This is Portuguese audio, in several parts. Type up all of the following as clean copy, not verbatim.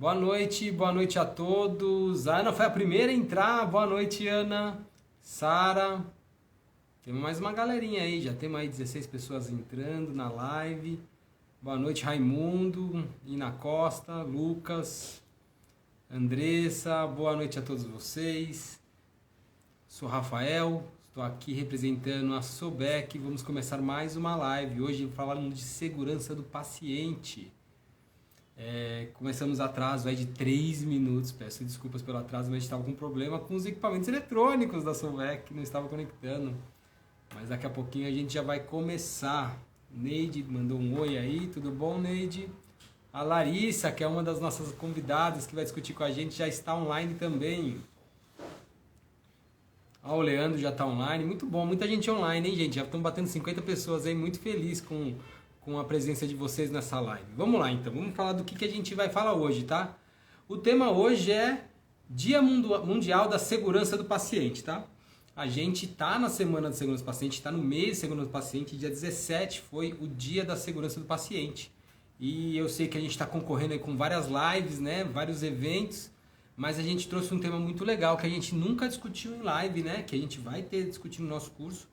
Boa noite a todos. A Ana foi a primeira a entrar. Boa noite, Ana. Sara. Temos mais uma galerinha aí, já temos aí 16 pessoas entrando na live. Boa noite, Raimundo, Ina Costa, Lucas, Andressa. Boa noite a todos vocês. Sou Rafael, estou aqui representando a Sobec. Vamos começar mais uma live. Hoje falando de segurança do paciente. Começamos atraso aí de 3 minutos, peço desculpas pelo atraso, mas a gente estava com problema com os equipamentos eletrônicos da Solvec, que não estava conectando. Mas daqui a pouquinho a gente já vai começar. Neide mandou um oi aí, tudo bom, Neide? A Larissa, que é uma das nossas convidadas que vai discutir com a gente, já está online também. O Leandro já está online, muito bom, muita gente online, hein, gente? Já estão batendo 50 pessoas aí, muito feliz com a presença de vocês nessa live. Vamos lá, então, vamos falar do que a gente vai falar hoje, tá? O tema hoje é Dia Mundial da Segurança do Paciente, tá? A gente tá na Semana da Segurança do Paciente, está no mês de Segurança do Paciente, dia 17 foi o Dia da Segurança do Paciente. E eu sei que a gente está concorrendo aí com várias lives, né? Vários eventos, mas a gente trouxe um tema muito legal que a gente nunca discutiu em live, né? Que a gente vai ter discutido no nosso curso,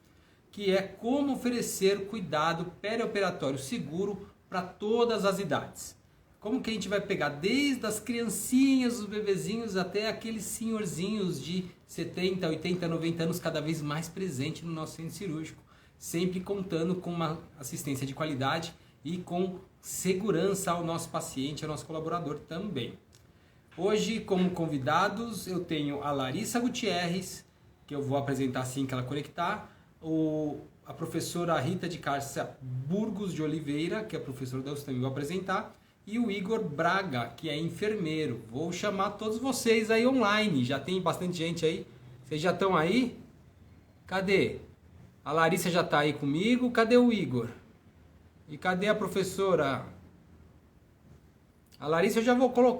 que é como oferecer cuidado perioperatório seguro para todas as idades. Como que a gente vai pegar desde as criancinhas, os bebezinhos, até aqueles senhorzinhos de 70, 80, 90 anos, cada vez mais presente no nosso centro cirúrgico, sempre contando com uma assistência de qualidade e com segurança ao nosso paciente, ao nosso colaborador também. Hoje, como convidados, eu tenho a Larissa Gutierrez, que eu vou apresentar assim que ela conectar, a professora Rita de Cássia Burgos de Oliveira, que é professora da USP, vou apresentar, e o Igor Braga, que é enfermeiro. Vou chamar todos vocês aí online, já tem bastante gente aí. Vocês já estão aí? Cadê? A Larissa já está aí comigo, cadê o Igor? E cadê a professora? A Larissa eu já vou colocar.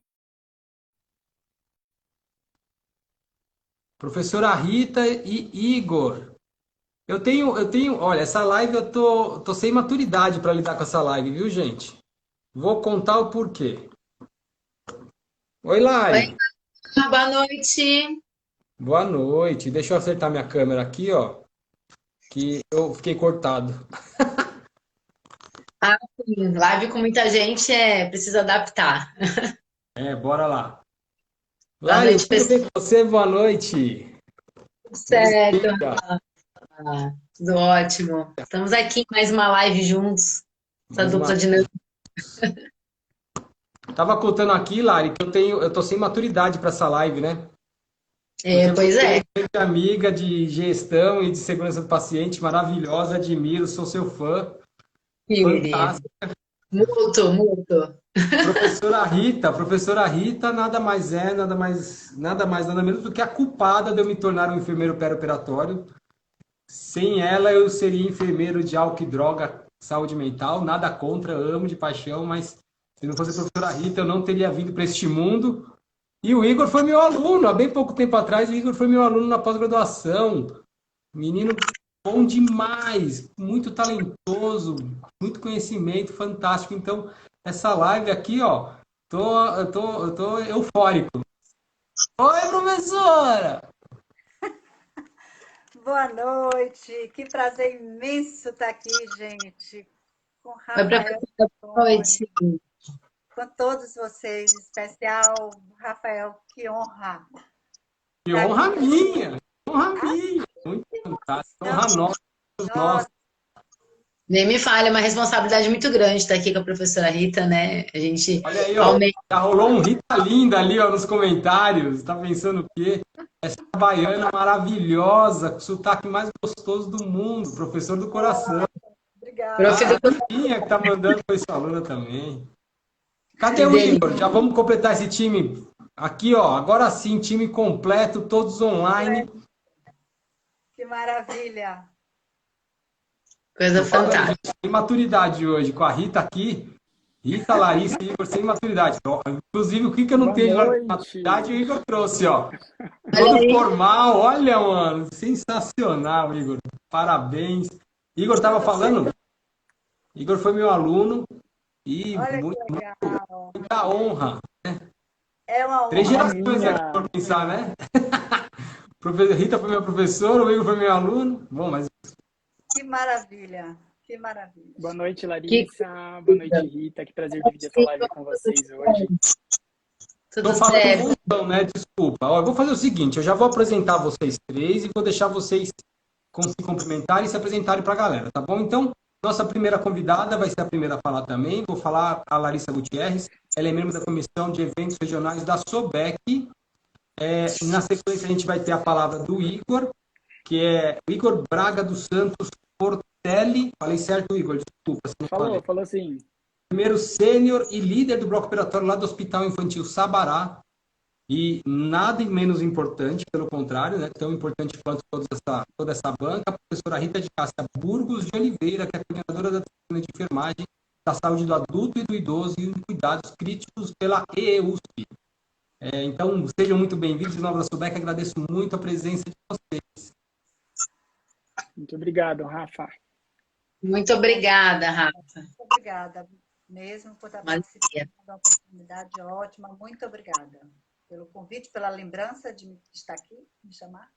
Professora Rita e Igor. Olha, essa live eu tô sem maturidade para lidar com essa live, viu, gente? Vou contar o porquê. Oi, Oi, Lari. boa noite. Boa noite. Deixa eu acertar minha câmera aqui, ó, que eu fiquei cortado. Ah, sim, live com muita gente precisa adaptar. Bora lá. Boa Lari, noite, tudo pessoal. bem com você? Boa noite. Bom Certo, dia. tudo ótimo. Estamos aqui em mais uma live juntos, essa Mais uma. dupla dinâmica. Tava contando aqui, Lari, que eu tô sem maturidade para essa live, né? Porque Pois você é é, uma grande amiga de gestão e de segurança do paciente, maravilhosa, admiro, sou seu fã. querido. Fantástico. Mútuo, mútuo. Professora Rita nada mais nada menos do que a culpada de eu me tornar um enfermeiro perioperatório. Sem ela eu seria enfermeiro de álcool e droga, saúde mental, nada contra, amo de paixão, mas se não fosse a professora Rita eu não teria vindo para este mundo. E o Igor foi meu aluno, há bem pouco tempo atrás o Igor foi meu aluno na pós-graduação. Menino bom demais, muito talentoso, muito conhecimento, fantástico. Então, essa live aqui, ó, eu tô eufórico. Oi, professora! Boa noite, que prazer imenso estar aqui, gente, com o Oi, Rafael, professora, boa Tony, noite. com todos vocês, em especial, Rafael, que honra Que estar honra aqui com você. minha! Honra Ah, minha! Muito que fantástico, honra emoção! nossa, nossa. Nossa, Nem me fale, é uma responsabilidade muito grande estar aqui com a professora Rita, né? A gente Olha aí, ó, almeja. já rolou um Rita linda ali, ó, nos comentários. Tá pensando o quê? Essa baiana maravilhosa, com o sotaque mais gostoso do mundo, professor do coração. Prof. A Ritinha que tá mandando foi sua aluna também. Cadê Que o delícia. Igor? Já vamos completar esse time. Aqui, ó, agora sim, time completo, todos online. que maravilha! Coisa Tô falando, fantástica. gente, sem maturidade hoje, com a Rita aqui. Rita, Larissa e Igor sem maturidade. Ó, inclusive, o que que eu não Boa tenho de maturidade, o noite. Igor trouxe, ó. Olha Todo aí. formal, olha, mano, sensacional, Igor. Parabéns. Igor tava falando, Igor foi meu aluno e Olha que legal! muita honra. É uma Três honra. gerações, né, minha. pra pensar, né? Rita foi meu professor, o Igor foi meu aluno. Bom, mas Que maravilha, que maravilha. Boa noite, Que Larissa. Boa noite, Rita. Que prazer dividir essa live com vocês hoje. tudo tô falando um certo. montão, né? Desculpa. Ó, eu vou fazer o seguinte, eu já vou apresentar vocês três e vou deixar vocês se cumprimentarem e se apresentarem para a galera, tá bom? Então, nossa primeira convidada vai ser a primeira a falar também. Vou falar a Larissa Gutierrez. Ela é membro da Comissão de Eventos Regionais da SOBEC. Na sequência, a gente vai ter a palavra do Igor, que é o Igor Braga dos Santos Portelli. Falei certo, Igor? Desculpa se não falei. Falou sim. Primeiro sênior e líder do bloco operatório lá do Hospital Infantil Sabará. E nada menos importante, pelo contrário, né, tão importante quanto toda essa banca, a professora Rita de Cássia Burgos de Oliveira, que é coordenadora da disciplina de enfermagem da saúde do adulto e do idoso e cuidados críticos pela EEUSP. Então, sejam muito bem-vindos de novo na SUBEC, agradeço muito a presença de vocês. Muito obrigado, Rafa. Muito obrigada, Rafa. Muito obrigada mesmo por estar participando, uma oportunidade ótima. Muito obrigada pelo convite, pela lembrança de estar aqui, me chamar.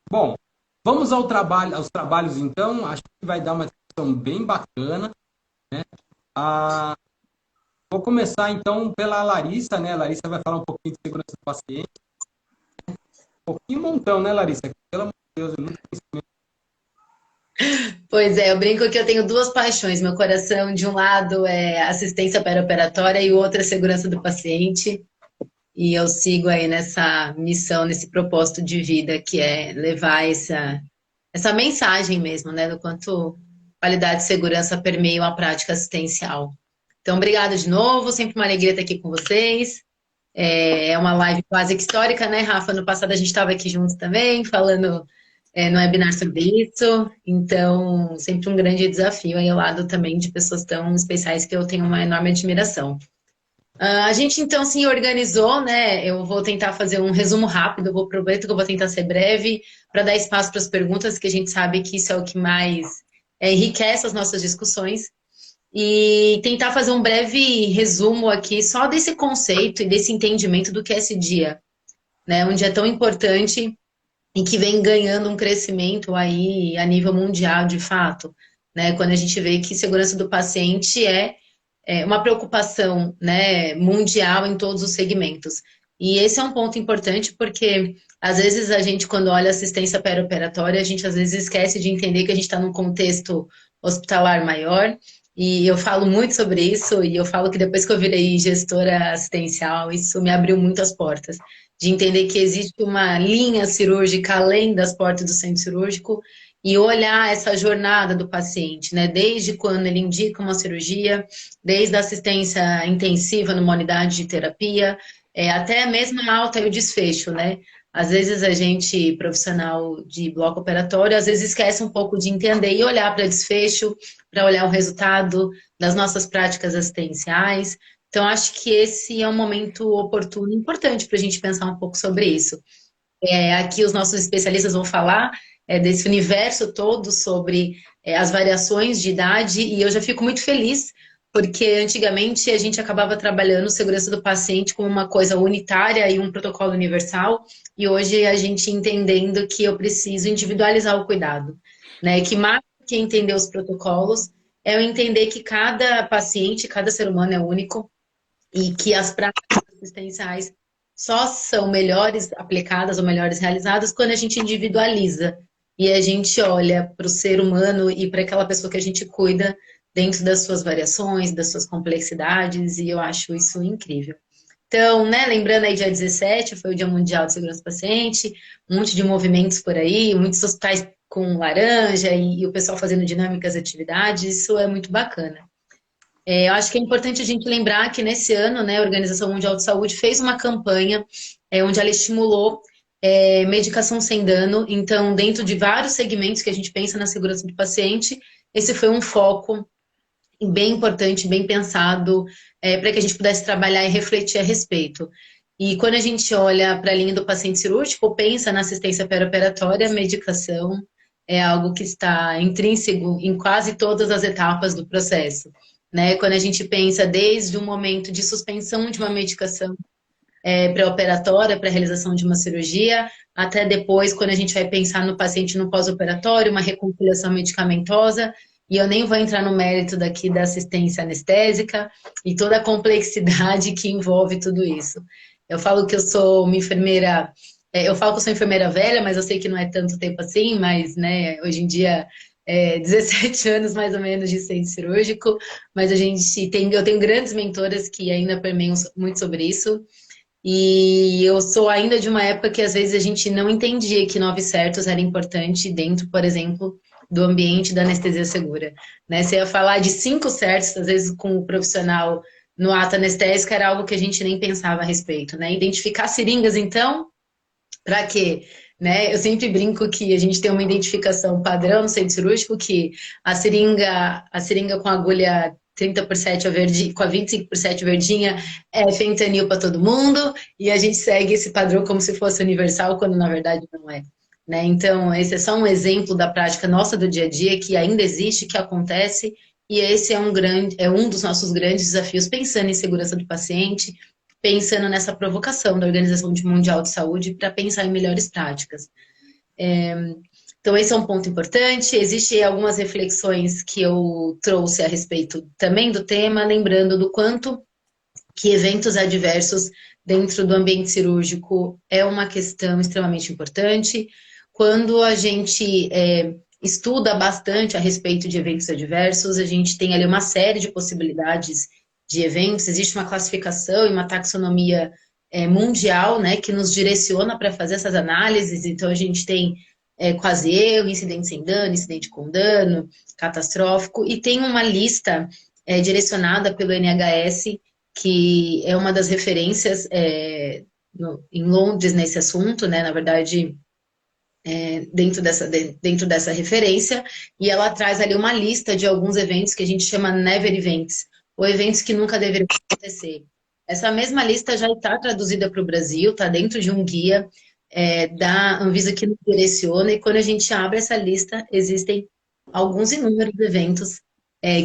Bom, vamos aos trabalhos então, acho que vai dar uma discussão bem bacana, né? Vou começar então pela Larissa, né? A Larissa vai falar um pouquinho de segurança do paciente. Um pouquinho montão, né, Larissa? Pelo amor de Deus, é muito conhecimento. Pois é, eu brinco que eu tenho duas paixões. Meu coração, de um lado, é assistência perioperatória e o outro é segurança do paciente. E eu sigo aí nessa missão, nesse propósito de vida, que é levar essa mensagem mesmo, né? Do quanto qualidade e segurança permeiam a prática assistencial. Então, obrigada de novo. Sempre uma alegria estar aqui com vocês. É uma live quase que histórica, né, Rafa? No passado a gente estava aqui juntos também, falando no webinar sobre isso. Então, sempre um grande desafio aí ao lado também de pessoas tão especiais que eu tenho uma enorme admiração. A gente, então, se organizou, né? Eu vou tentar fazer um resumo rápido, eu aproveito que eu vou tentar ser breve, para dar espaço para as perguntas, que a gente sabe que isso é o que mais enriquece as nossas discussões. E tentar fazer um breve resumo aqui só desse conceito e desse entendimento do que é esse dia, né? Um dia tão importante e que vem ganhando um crescimento aí a nível mundial, de fato, né? Quando a gente vê que segurança do paciente é uma preocupação, né, mundial em todos os segmentos. E esse é um ponto importante porque, às vezes, a gente, quando olha assistência perioperatória, a gente, às vezes, esquece de entender que a gente está num contexto hospitalar maior. E eu falo muito sobre isso, e eu falo que depois que eu virei gestora assistencial, isso me abriu muitas portas. De entender que existe uma linha cirúrgica além das portas do centro cirúrgico e olhar essa jornada do paciente, né? Desde quando ele indica uma cirurgia, desde a assistência intensiva numa unidade de terapia, até mesmo a alta e o desfecho, né? Às vezes a gente, profissional de bloco operatório, às vezes esquece um pouco de entender e olhar para desfecho, para olhar o resultado das nossas práticas assistenciais. Então, acho que esse é um momento oportuno e importante para a gente pensar um pouco sobre isso. Aqui os nossos especialistas vão falar desse universo todo sobre as variações de idade, e eu já fico muito feliz, porque antigamente a gente acabava trabalhando segurança do paciente como uma coisa unitária e um protocolo universal, e hoje a gente entendendo que eu preciso individualizar o cuidado, né? Que mais do que entender os protocolos, é eu entender que cada paciente, cada ser humano é único, e que as práticas assistenciais só são melhores aplicadas ou melhores realizadas quando a gente individualiza e a gente olha para o ser humano e para aquela pessoa que a gente cuida dentro das suas variações, das suas complexidades, e eu acho isso incrível. Então, né, lembrando aí, dia 17 foi o Dia Mundial de Segurança do Paciente, um monte de movimentos por aí, muitos hospitais com laranja e o pessoal fazendo dinâmicas, atividades, isso é muito bacana. Eu acho que é importante a gente lembrar que nesse ano, né, a Organização Mundial de Saúde fez uma campanha onde ela estimulou medicação sem dano. Então, dentro de vários segmentos que a gente pensa na segurança do paciente, esse foi um foco bem importante, bem pensado, para que a gente pudesse trabalhar e refletir a respeito. E quando a gente olha para a linha do paciente cirúrgico, pensa na assistência perioperatória, medicação é algo que está intrínseco em quase todas as etapas do processo. né? Quando a gente pensa desde o momento de suspensão de uma medicação pré-operatória para a realização de uma cirurgia, até depois, quando a gente vai pensar no paciente no pós-operatório, uma reconciliação medicamentosa, e eu nem vou entrar no mérito daqui da assistência anestésica e toda a complexidade que envolve tudo isso. Eu falo que eu sou uma enfermeira, eu falo que eu sou enfermeira velha, mas eu sei que não é tanto tempo assim, mas, né, hoje em dia, 17 anos mais ou menos de centro cirúrgico, mas eu tenho grandes mentoras que ainda permeiam muito sobre isso, e eu sou ainda de uma época que às vezes a gente não entendia que 9 certos era importante dentro, por exemplo, do ambiente da anestesia segura, né? Você ia falar de 5 certos, às vezes com o profissional no ato anestésico, era algo que a gente nem pensava a respeito, né? Identificar seringas, então, para quê? Né? Eu sempre brinco que a gente tem uma identificação padrão no centro cirúrgico, que a seringa com a agulha 30 por 7 com a 25 por 7 verdinha é fentanil para todo mundo, e a gente segue esse padrão como se fosse universal, quando na verdade não é. Né? Então, esse é só um exemplo da prática nossa do dia a dia, que ainda existe, que acontece, e esse é um dos nossos grandes desafios, pensando em segurança do paciente, pensando nessa provocação da Organização Mundial de Saúde para pensar em melhores práticas. Então, esse é um ponto importante. Existem algumas reflexões que eu trouxe a respeito também do tema, lembrando do quanto que eventos adversos dentro do ambiente cirúrgico é uma questão extremamente importante. Quando a gente estuda bastante a respeito de eventos adversos, a gente tem ali uma série de possibilidades de eventos, existe uma classificação e uma taxonomia mundial, né, que nos direciona para fazer essas análises. Então, a gente tem quase erro, incidente sem dano, incidente com dano, catastrófico, e tem uma lista direcionada pelo NHS, que é uma das referências em Londres nesse assunto, né, na verdade, dentro dessa referência, e ela traz ali uma lista de alguns eventos que a gente chama Never Events, ou eventos que nunca deveriam acontecer. Essa mesma lista já está traduzida para o Brasil, está dentro de um guia da Anvisa que nos direciona, e quando a gente abre essa lista, existem alguns inúmeros eventos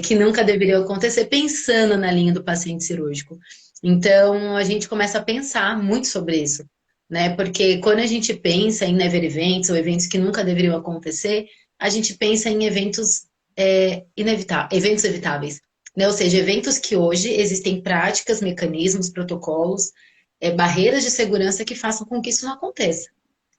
que nunca deveriam acontecer, pensando na linha do paciente cirúrgico. Então, a gente começa a pensar muito sobre isso, né? Porque quando a gente pensa em never events, ou eventos que nunca deveriam acontecer, a gente pensa em eventos eventos evitáveis, né? Ou seja, eventos que hoje existem práticas, mecanismos, protocolos, barreiras de segurança que façam com que isso não aconteça.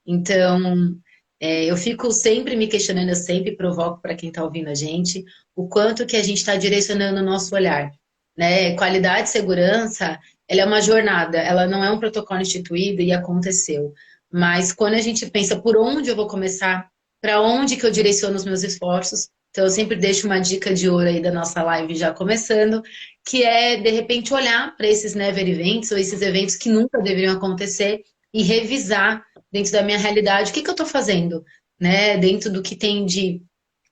Então, eu fico sempre me questionando, eu sempre provoco para quem está ouvindo a gente, o quanto que a gente está direcionando o nosso olhar, né? Qualidade e segurança, ela é uma jornada, ela não é um protocolo instituído e aconteceu. Mas quando a gente pensa por onde eu vou começar, para onde que eu direciono os meus esforços, então eu sempre deixo uma dica de ouro aí da nossa live já começando, que é, de repente, olhar para esses never events, ou esses eventos que nunca deveriam acontecer, e revisar dentro da minha realidade o que eu estou fazendo, né? Dentro do que tem de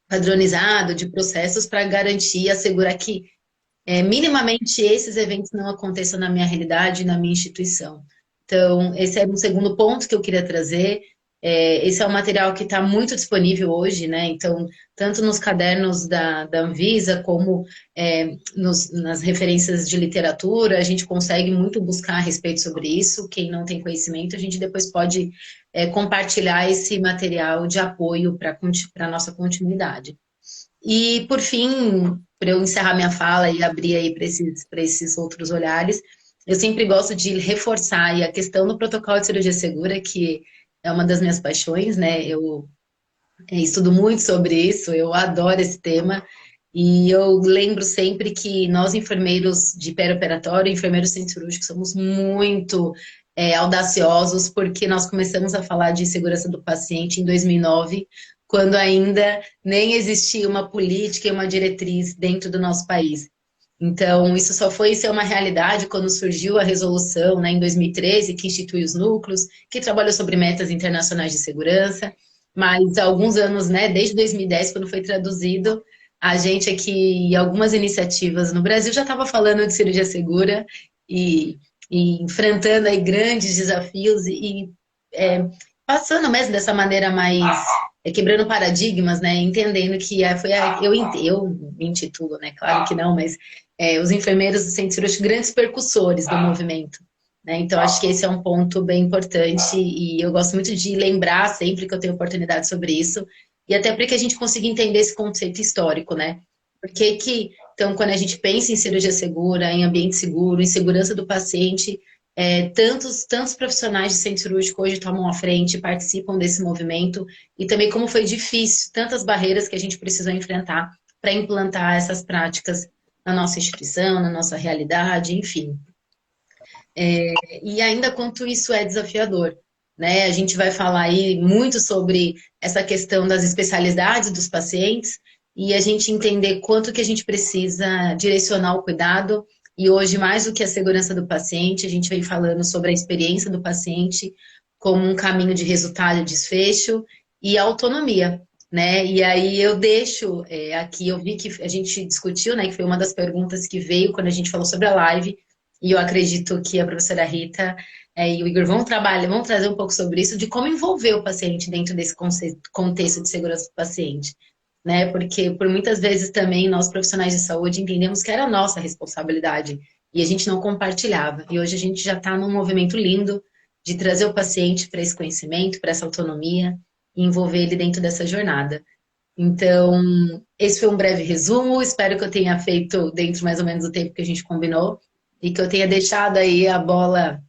padronizado, de processos, para garantir e assegurar que minimamente esses eventos não aconteçam na minha realidade, na minha instituição. Então, esse é um segundo ponto que eu queria trazer. Esse é um material que está muito disponível hoje, né? Então, tanto nos cadernos da Anvisa, como nas referências de literatura, a gente consegue muito buscar a respeito sobre isso. Quem não tem conhecimento, a gente depois pode compartilhar esse material de apoio para a nossa continuidade. E, por fim, para eu encerrar minha fala e abrir aí para esses outros olhares, eu sempre gosto de reforçar aí a questão do protocolo de cirurgia segura, que é uma das minhas paixões, né? Eu estudo muito sobre isso, eu adoro esse tema, e eu lembro sempre que nós, enfermeiros de perioperatório, enfermeiros centro cirúrgicos, somos muito audaciosos, porque nós começamos a falar de segurança do paciente em 2009, quando ainda nem existia uma política e uma diretriz dentro do nosso país. Então, isso só foi ser uma realidade quando surgiu a resolução, né, em 2013, que institui os núcleos, que trabalhou sobre metas internacionais de segurança, mas há alguns anos, né, desde 2010, quando foi traduzido, a gente aqui, algumas iniciativas no Brasil já estava falando de cirurgia segura e enfrentando aí grandes desafios e passando mesmo dessa maneira mais quebrando paradigmas, né? Entendendo que eu me intitulo, né? Claro que não, mas os enfermeiros do centro cirúrgico, grandes percussores do movimento. Né? Então, acho que esse é um ponto bem importante e eu gosto muito de lembrar sempre que eu tenho oportunidade sobre isso, e até para que a gente consiga entender esse conceito histórico, né? Porque então, quando a gente pensa em cirurgia segura, em ambiente seguro, em segurança do paciente, tantos profissionais de centro cirúrgico hoje tomam a frente, participam desse movimento, e também como foi difícil, tantas barreiras que a gente precisou enfrentar para implantar essas práticas na nossa instituição, na nossa realidade, enfim. E ainda quanto isso é desafiador, né? A gente vai falar aí muito sobre essa questão das especialidades dos pacientes e a gente entender quanto que a gente precisa direcionar o cuidado. E hoje, mais do que a segurança do paciente, a gente vem falando sobre a experiência do paciente como um caminho de resultado e desfecho e autonomia, né? E aí eu deixo aqui, eu vi que a gente discutiu, né? Que foi uma das perguntas que veio quando a gente falou sobre a live, e eu acredito que a professora Rita e o Igor vão trazer um pouco sobre isso, de como envolver o paciente dentro desse contexto de segurança do paciente, né? Porque por muitas vezes também nós profissionais de saúde entendemos que era nossa responsabilidade e a gente não compartilhava. E hoje a gente já está num movimento lindo de trazer o paciente para esse conhecimento, para essa autonomia e envolver ele dentro dessa jornada. Então, esse foi um breve resumo. Espero que eu tenha feito dentro mais ou menos do tempo que a gente combinou e que eu tenha deixado aí a bola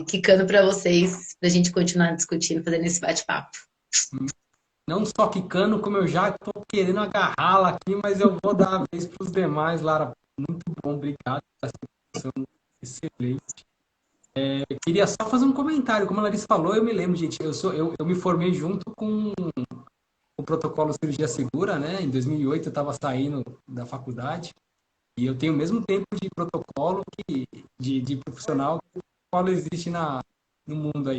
quicando para vocês, para a gente continuar discutindo, fazendo esse bate-papo. Não só quicando, como eu já estou querendo agarrá-la aqui, mas eu vou dar a vez para os demais, Lara. Muito bom, obrigado por essa discussão excelente. Eu queria só fazer um comentário. Como a Larissa falou, eu me lembro, gente, eu me formei junto com o protocolo Cirurgia Segura, né? Em 2008 eu estava saindo da faculdade e eu tenho o mesmo tempo de protocolo de profissional que o protocolo existe no mundo aí.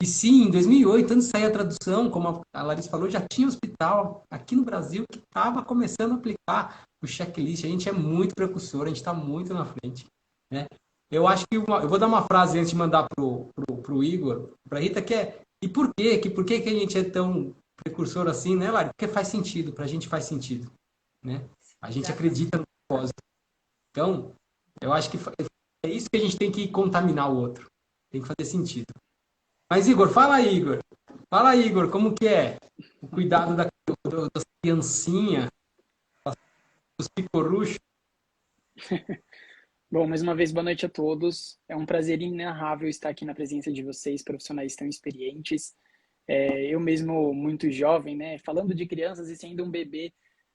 E sim, em 2008, antes de sair a tradução, como a Larissa falou, já tinha hospital aqui no Brasil que estava começando a aplicar o checklist. A gente é muito precursor, a gente está muito na frente, né? Eu acho que eu vou dar uma frase antes de mandar pro Igor, para a Rita, que é: e por quê? Por que a gente é tão precursor assim, né, Lari? Porque faz sentido, para a gente faz sentido, né? A gente acredita no propósito. Então, eu acho que é isso que a gente tem que contaminar o outro. Tem que fazer sentido. Mas, Igor, fala aí, Igor. Fala aí, Igor, como que é o cuidado das criancinhas, dos picoruchos? Bom, mais uma vez, boa noite a todos. É um prazer inenarrável estar aqui na presença de vocês, profissionais tão experientes. Eu mesmo, muito jovem, né? Falando de crianças e sendo um bebê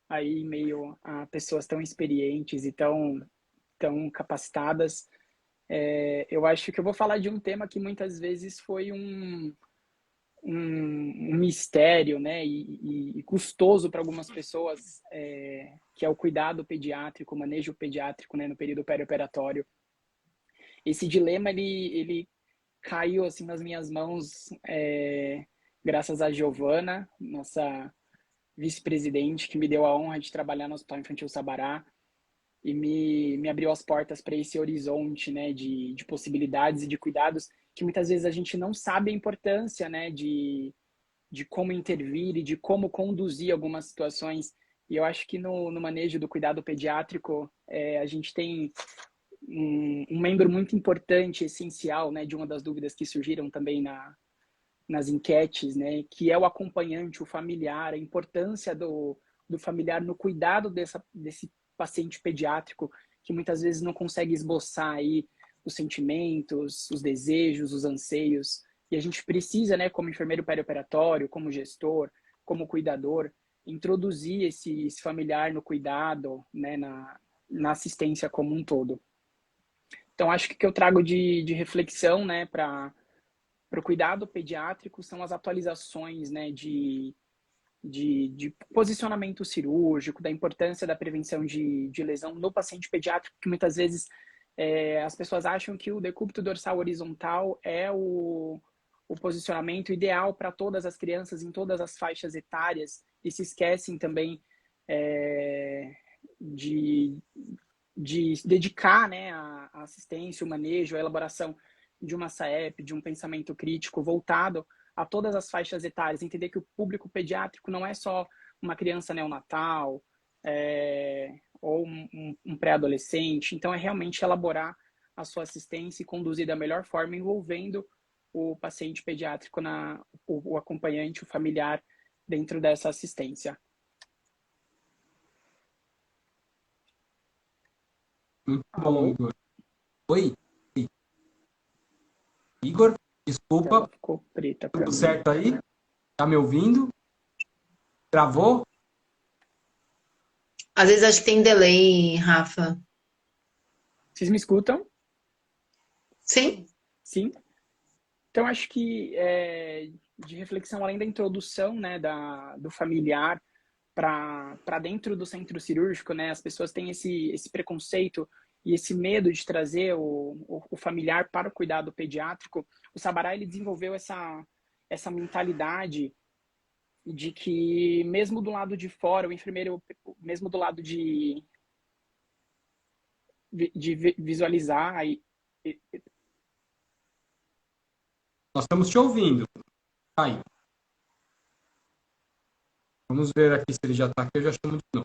aí, meio a pessoas tão experientes e tão capacitadas. Eu acho que eu vou falar de um tema que muitas vezes foi um mistério, né, e custoso para algumas pessoas, que é o cuidado pediátrico, o manejo pediátrico, né, no período perioperatório. Esse dilema, ele caiu, assim, nas minhas mãos, graças a Giovana, nossa vice-presidente, que me deu a honra de trabalhar no Hospital Infantil Sabará e me abriu as portas para esse horizonte, né, de possibilidades e de cuidados que muitas vezes a gente não sabe a importância, né, de como intervir e de como conduzir algumas situações. E eu acho que no manejo do cuidado pediátrico, a gente tem um membro muito importante, essencial, né, de uma das dúvidas que surgiram também nas enquetes, né, que é o acompanhante, o familiar, a importância do familiar no cuidado desse paciente pediátrico, que muitas vezes não consegue esboçar aí os sentimentos, os desejos, os anseios. E a gente precisa, né, como enfermeiro perioperatório, como gestor, como cuidador, introduzir esse familiar no cuidado, né, na assistência como um todo. Então, acho que o que eu trago de reflexão, né, para o cuidado pediátrico são as atualizações, né, de posicionamento cirúrgico, da importância da prevenção de lesão no paciente pediátrico, que muitas vezes as pessoas acham que o decúbito dorsal horizontal é o posicionamento ideal para todas as crianças em todas as faixas etárias e se esquecem também de dedicar, né, a assistência, o manejo, a elaboração de uma SAEP, de um pensamento crítico voltado a todas as faixas etárias, entender que o público pediátrico não é só uma criança neonatal, ou um pré-adolescente. Então, é realmente elaborar a sua assistência e conduzir da melhor forma, envolvendo o paciente pediátrico, o acompanhante, o familiar, dentro dessa assistência. Muito bom, Alô? Igor. Oi? Igor, A desculpa, tela ficou preta para tudo mim. certo aí? Tá me ouvindo? Travou? Às vezes acho que tem delay, Rafa. Vocês me escutam? Sim? Sim? Então, acho que de reflexão, além da introdução, né, do familiar para dentro do centro cirúrgico, né, as pessoas têm esse preconceito e esse medo de trazer o familiar para o cuidado pediátrico. O Sabará, ele desenvolveu essa mentalidade de que, mesmo do lado de fora, o enfermeiro, mesmo do lado de visualizar Nós estamos te ouvindo. Aí. Vamos ver aqui se ele já está aqui. Eu já chamo de novo.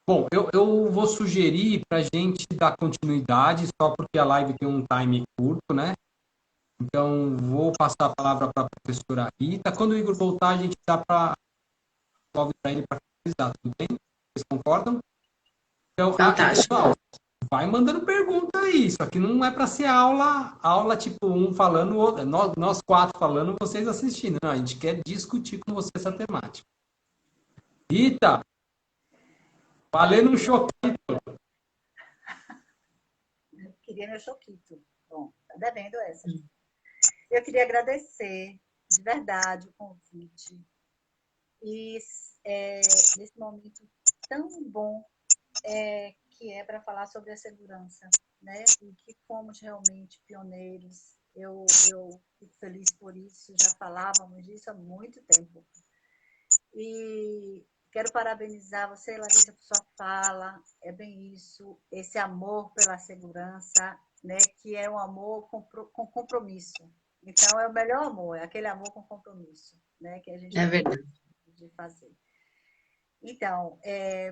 Bom, eu vou sugerir para a gente dar continuidade, só porque a live tem um time curto, né? Então, vou passar a palavra para a professora Rita. Quando o Igor voltar, a gente dá para ele para finalizar, tudo bem? Vocês concordam? Então, Fantástico. pessoal, vai mandando pergunta aí. Isso aqui não é para ser aula tipo um falando, outro, nós quatro falando, vocês assistindo. Não, a gente quer discutir com você essa temática. Rita, valendo um choquito. Eu queria meu choquito. Bom, tá devendo essa. Eu queria agradecer, de verdade, o convite. E nesse momento tão bom que é para falar sobre a segurança, né? E que fomos realmente pioneiros. Eu fico feliz por isso, já falávamos disso há muito tempo. E quero parabenizar você, Larissa, por sua fala. É bem isso, esse amor pela segurança, né? Que é um amor com compromisso. Então, é o melhor amor, é aquele amor com compromisso, né? Que a gente É tem verdade. de fazer. Então,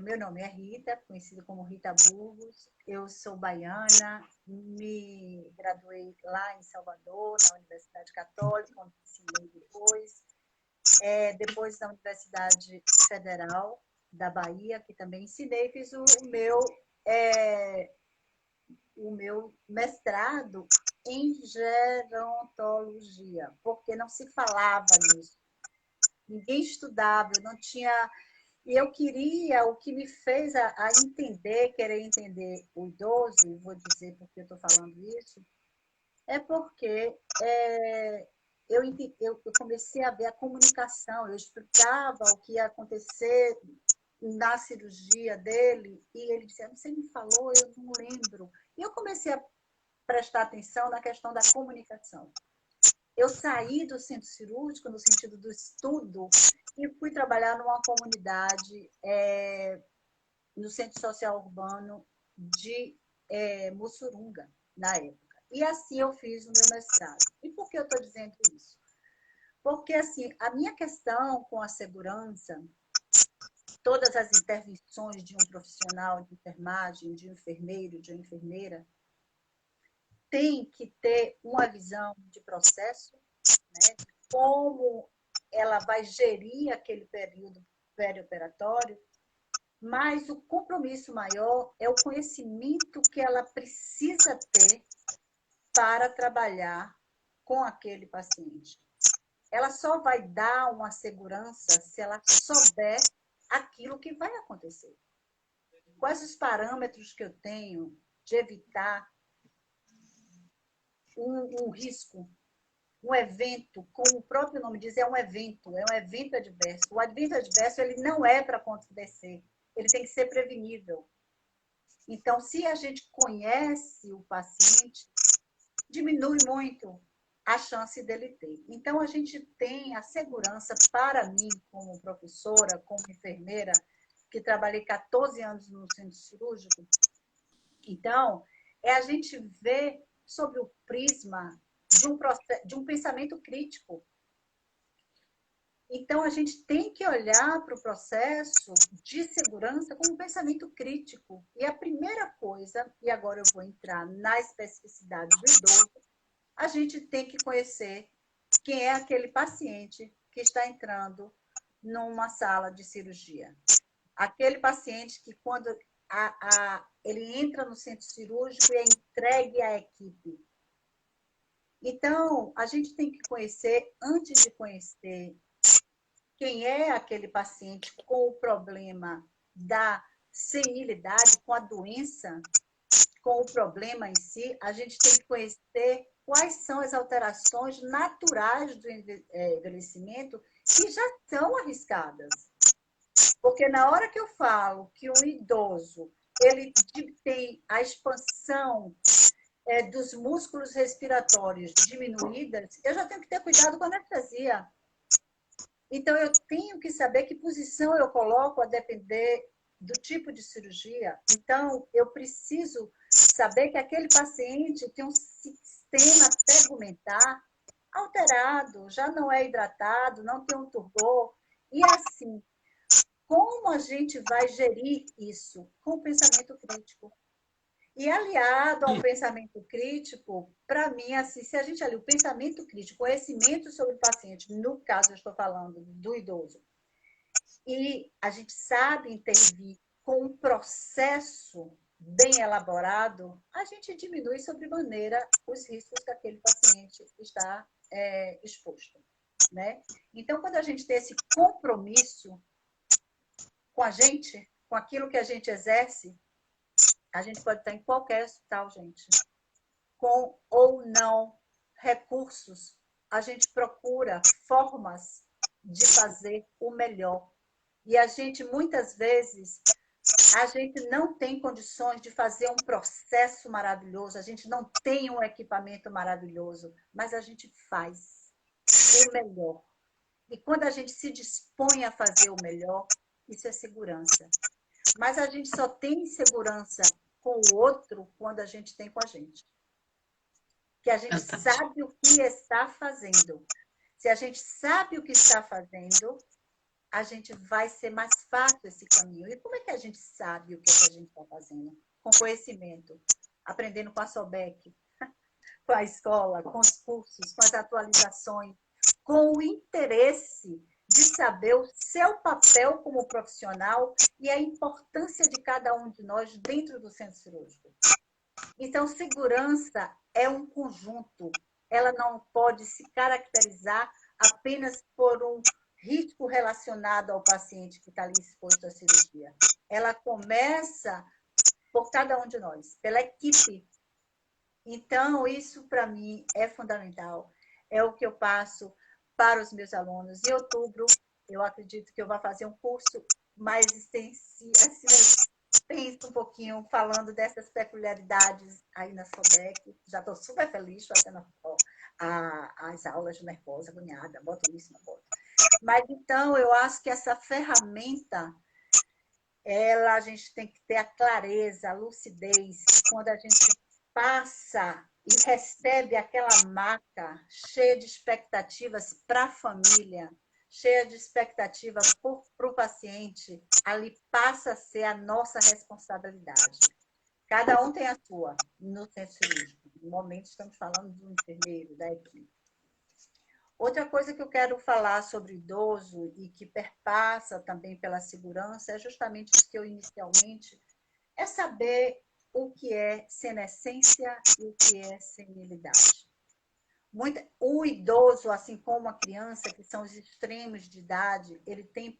meu nome é Rita, conhecida como Rita Burgos. Eu sou baiana, me graduei lá em Salvador, na Universidade Católica, onde ensinei depois. Depois na Universidade Federal da Bahia, que também ensinei, fiz o meu mestrado em gerontologia, porque não se falava nisso. Ninguém estudava, eu não tinha. E eu queria, o que me fez a entender, querer entender o idoso, vou dizer porque eu estou falando isso, é porque eu comecei a ver a comunicação, eu explicava o que ia acontecer na cirurgia dele, e ele dizia, você me falou, eu não lembro. E eu comecei a prestar atenção na questão da comunicação. Eu saí do centro cirúrgico, no sentido do estudo, e fui trabalhar numa comunidade, no Centro Social Urbano de Mussurunga, na época. E assim eu fiz o meu mestrado. E por que eu estou dizendo isso? Porque, assim, a minha questão com a segurança, todas as intervenções de um profissional de enfermagem, de um enfermeiro, de uma enfermeira, tem que ter uma visão de processo, né, de como ela vai gerir aquele período perioperatório, mas o compromisso maior é o conhecimento que ela precisa ter para trabalhar com aquele paciente. Ela só vai dar uma segurança se ela souber aquilo que vai acontecer. Quais os parâmetros que eu tenho de evitar um risco, um evento, como o próprio nome diz, é um evento adverso. O evento adverso ele não é para acontecer, ele tem que ser prevenível. Então, se a gente conhece o paciente, diminui muito a chance dele ter. Então, a gente tem a segurança, para mim, como professora, como enfermeira, que trabalhei 14 anos no centro cirúrgico. Então, a gente ver sobre o prisma de um pensamento crítico. Então, a gente tem que olhar para o processo de segurança como um pensamento crítico. E a primeira coisa, e agora eu vou entrar na especificidade do idoso, a gente tem que conhecer quem é aquele paciente que está entrando numa sala de cirurgia. Aquele paciente que, quando ele entra no centro cirúrgico e é entregue à equipe. Então, a gente tem que conhecer, antes de conhecer quem é aquele paciente com o problema da senilidade, com a doença, com o problema em si, a gente tem que conhecer quais são as alterações naturais do envelhecimento que já são arriscadas. Porque na hora que eu falo que um idoso ele tem a expansão dos músculos respiratórios diminuídas, eu já tenho que ter cuidado com a anestesia. Então, eu tenho que saber que posição eu coloco a depender do tipo de cirurgia. Então, eu preciso saber que aquele paciente tem um sistema tegumentar alterado, já não é hidratado, não tem um turgor. E assim, como a gente vai gerir isso? Com o pensamento crítico. E aliado a um pensamento crítico, para mim, assim, se a gente ali, o pensamento crítico, conhecimento sobre o paciente, no caso eu estou falando do idoso, e a gente sabe intervir com um processo bem elaborado, a gente diminui sobremaneira os riscos que aquele paciente está exposto. Né? Então, quando a gente tem esse compromisso com a gente, com aquilo que a gente exerce, a gente pode estar em qualquer hospital, gente. Com ou não recursos, a gente procura formas de fazer o melhor. E a gente, muitas vezes, a gente não tem condições de fazer um processo maravilhoso, a gente não tem um equipamento maravilhoso, mas a gente faz o melhor. E quando a gente se dispõe a fazer o melhor, isso é segurança. Mas a gente só tem segurança com o outro quando a gente tem com a gente. Que a gente sabe o que está fazendo. Se a gente sabe o que está fazendo, a gente vai ser mais fácil esse caminho. E como é que a gente sabe o que, a gente está fazendo? Com conhecimento, aprendendo com a SOBEC, com a escola, com os cursos, com as atualizações, com o interesse de saber o seu papel como profissional e a importância de cada um de nós dentro do centro cirúrgico. Então, segurança é um conjunto. Ela não pode se caracterizar apenas por um risco relacionado ao paciente que está ali exposto à cirurgia. Ela começa por cada um de nós, pela equipe. Então, isso para mim é fundamental. É o que eu passo para os meus alunos. Em outubro, eu acredito que eu vou fazer um curso mais extenso, um pouquinho falando dessas peculiaridades aí na SOBEC. Já estou super feliz, estou tendo as aulas de nervosa, agoniada, boto isso, não boto. Mas então, eu acho que essa ferramenta, a gente tem que ter a clareza, a lucidez, quando a gente passa e recebe aquela maca cheia de expectativas para a família, cheia de expectativas para o paciente, ali passa a ser a nossa responsabilidade. Cada um tem a sua no centro cirúrgico. No momento, estamos falando do enfermeiro, da equipe. Outra coisa que eu quero falar sobre idoso e que perpassa também pela segurança é justamente isso que eu inicialmente, é saber o que é senescência e o que é senilidade. O idoso, assim como a criança, que são os extremos de idade, ele tem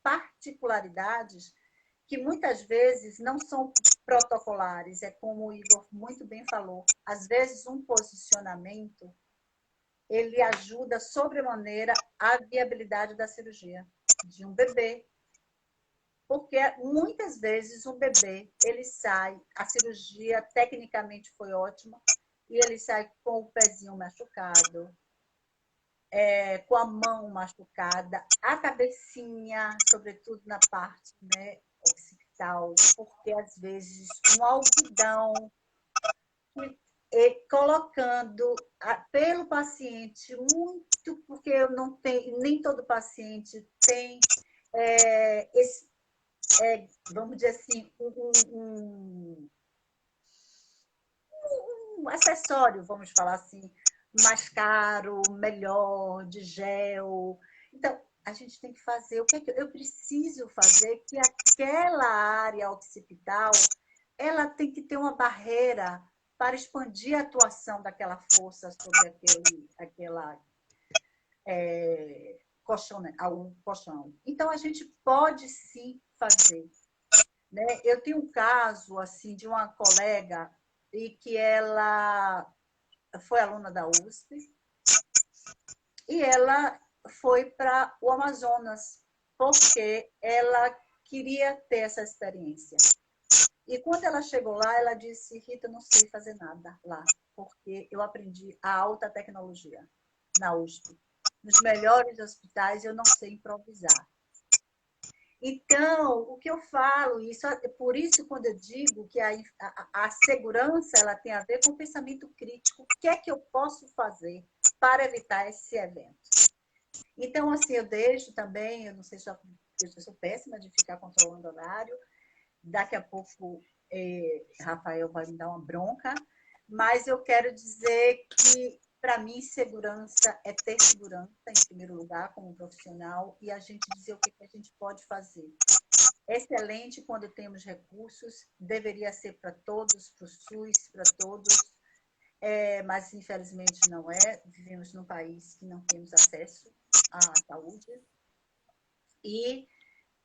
particularidades que muitas vezes não são protocolares. É como o Igor muito bem falou. Às vezes, um posicionamento ele ajuda sobremaneira a viabilidade da cirurgia de um bebê. Porque muitas vezes um bebê, ele sai, a cirurgia tecnicamente foi ótima, e ele sai com o pezinho machucado, com a mão machucada, a cabecinha, sobretudo na parte, né, occipital, porque às vezes um algodão colocando pelo paciente muito, porque eu não tenho, nem todo paciente tem esse, vamos dizer assim, um acessório, vamos falar assim, mais caro, melhor, de gel. Então, a gente tem que fazer o que eu preciso fazer, que aquela área occipital, ela tem que ter uma barreira para expandir a atuação daquela força sobre aquela colchão, né? O colchão. Então, a gente pode sim fazer. Né? Eu tenho um caso assim, de uma colega e que ela foi aluna da USP e ela foi para o Amazonas porque ela queria ter essa experiência. E quando ela chegou lá, ela disse: Rita, eu não sei fazer nada lá, porque eu aprendi a alta tecnologia na USP. Nos melhores hospitais, eu não sei improvisar. Então, o que eu falo, por isso quando eu digo que a segurança ela tem a ver com o pensamento crítico, o que é que eu posso fazer para evitar esse evento? Então, assim, eu deixo também, eu não sei se eu sou péssima de ficar controlando o horário, daqui a pouco Rafael vai me dar uma bronca, mas eu quero dizer que, para mim, segurança é ter segurança, em primeiro lugar, como profissional, e a gente dizer o que a gente pode fazer. Excelente quando temos recursos, deveria ser para todos, para o SUS, para todos, mas infelizmente não é. Vivemos num país que não temos acesso à saúde.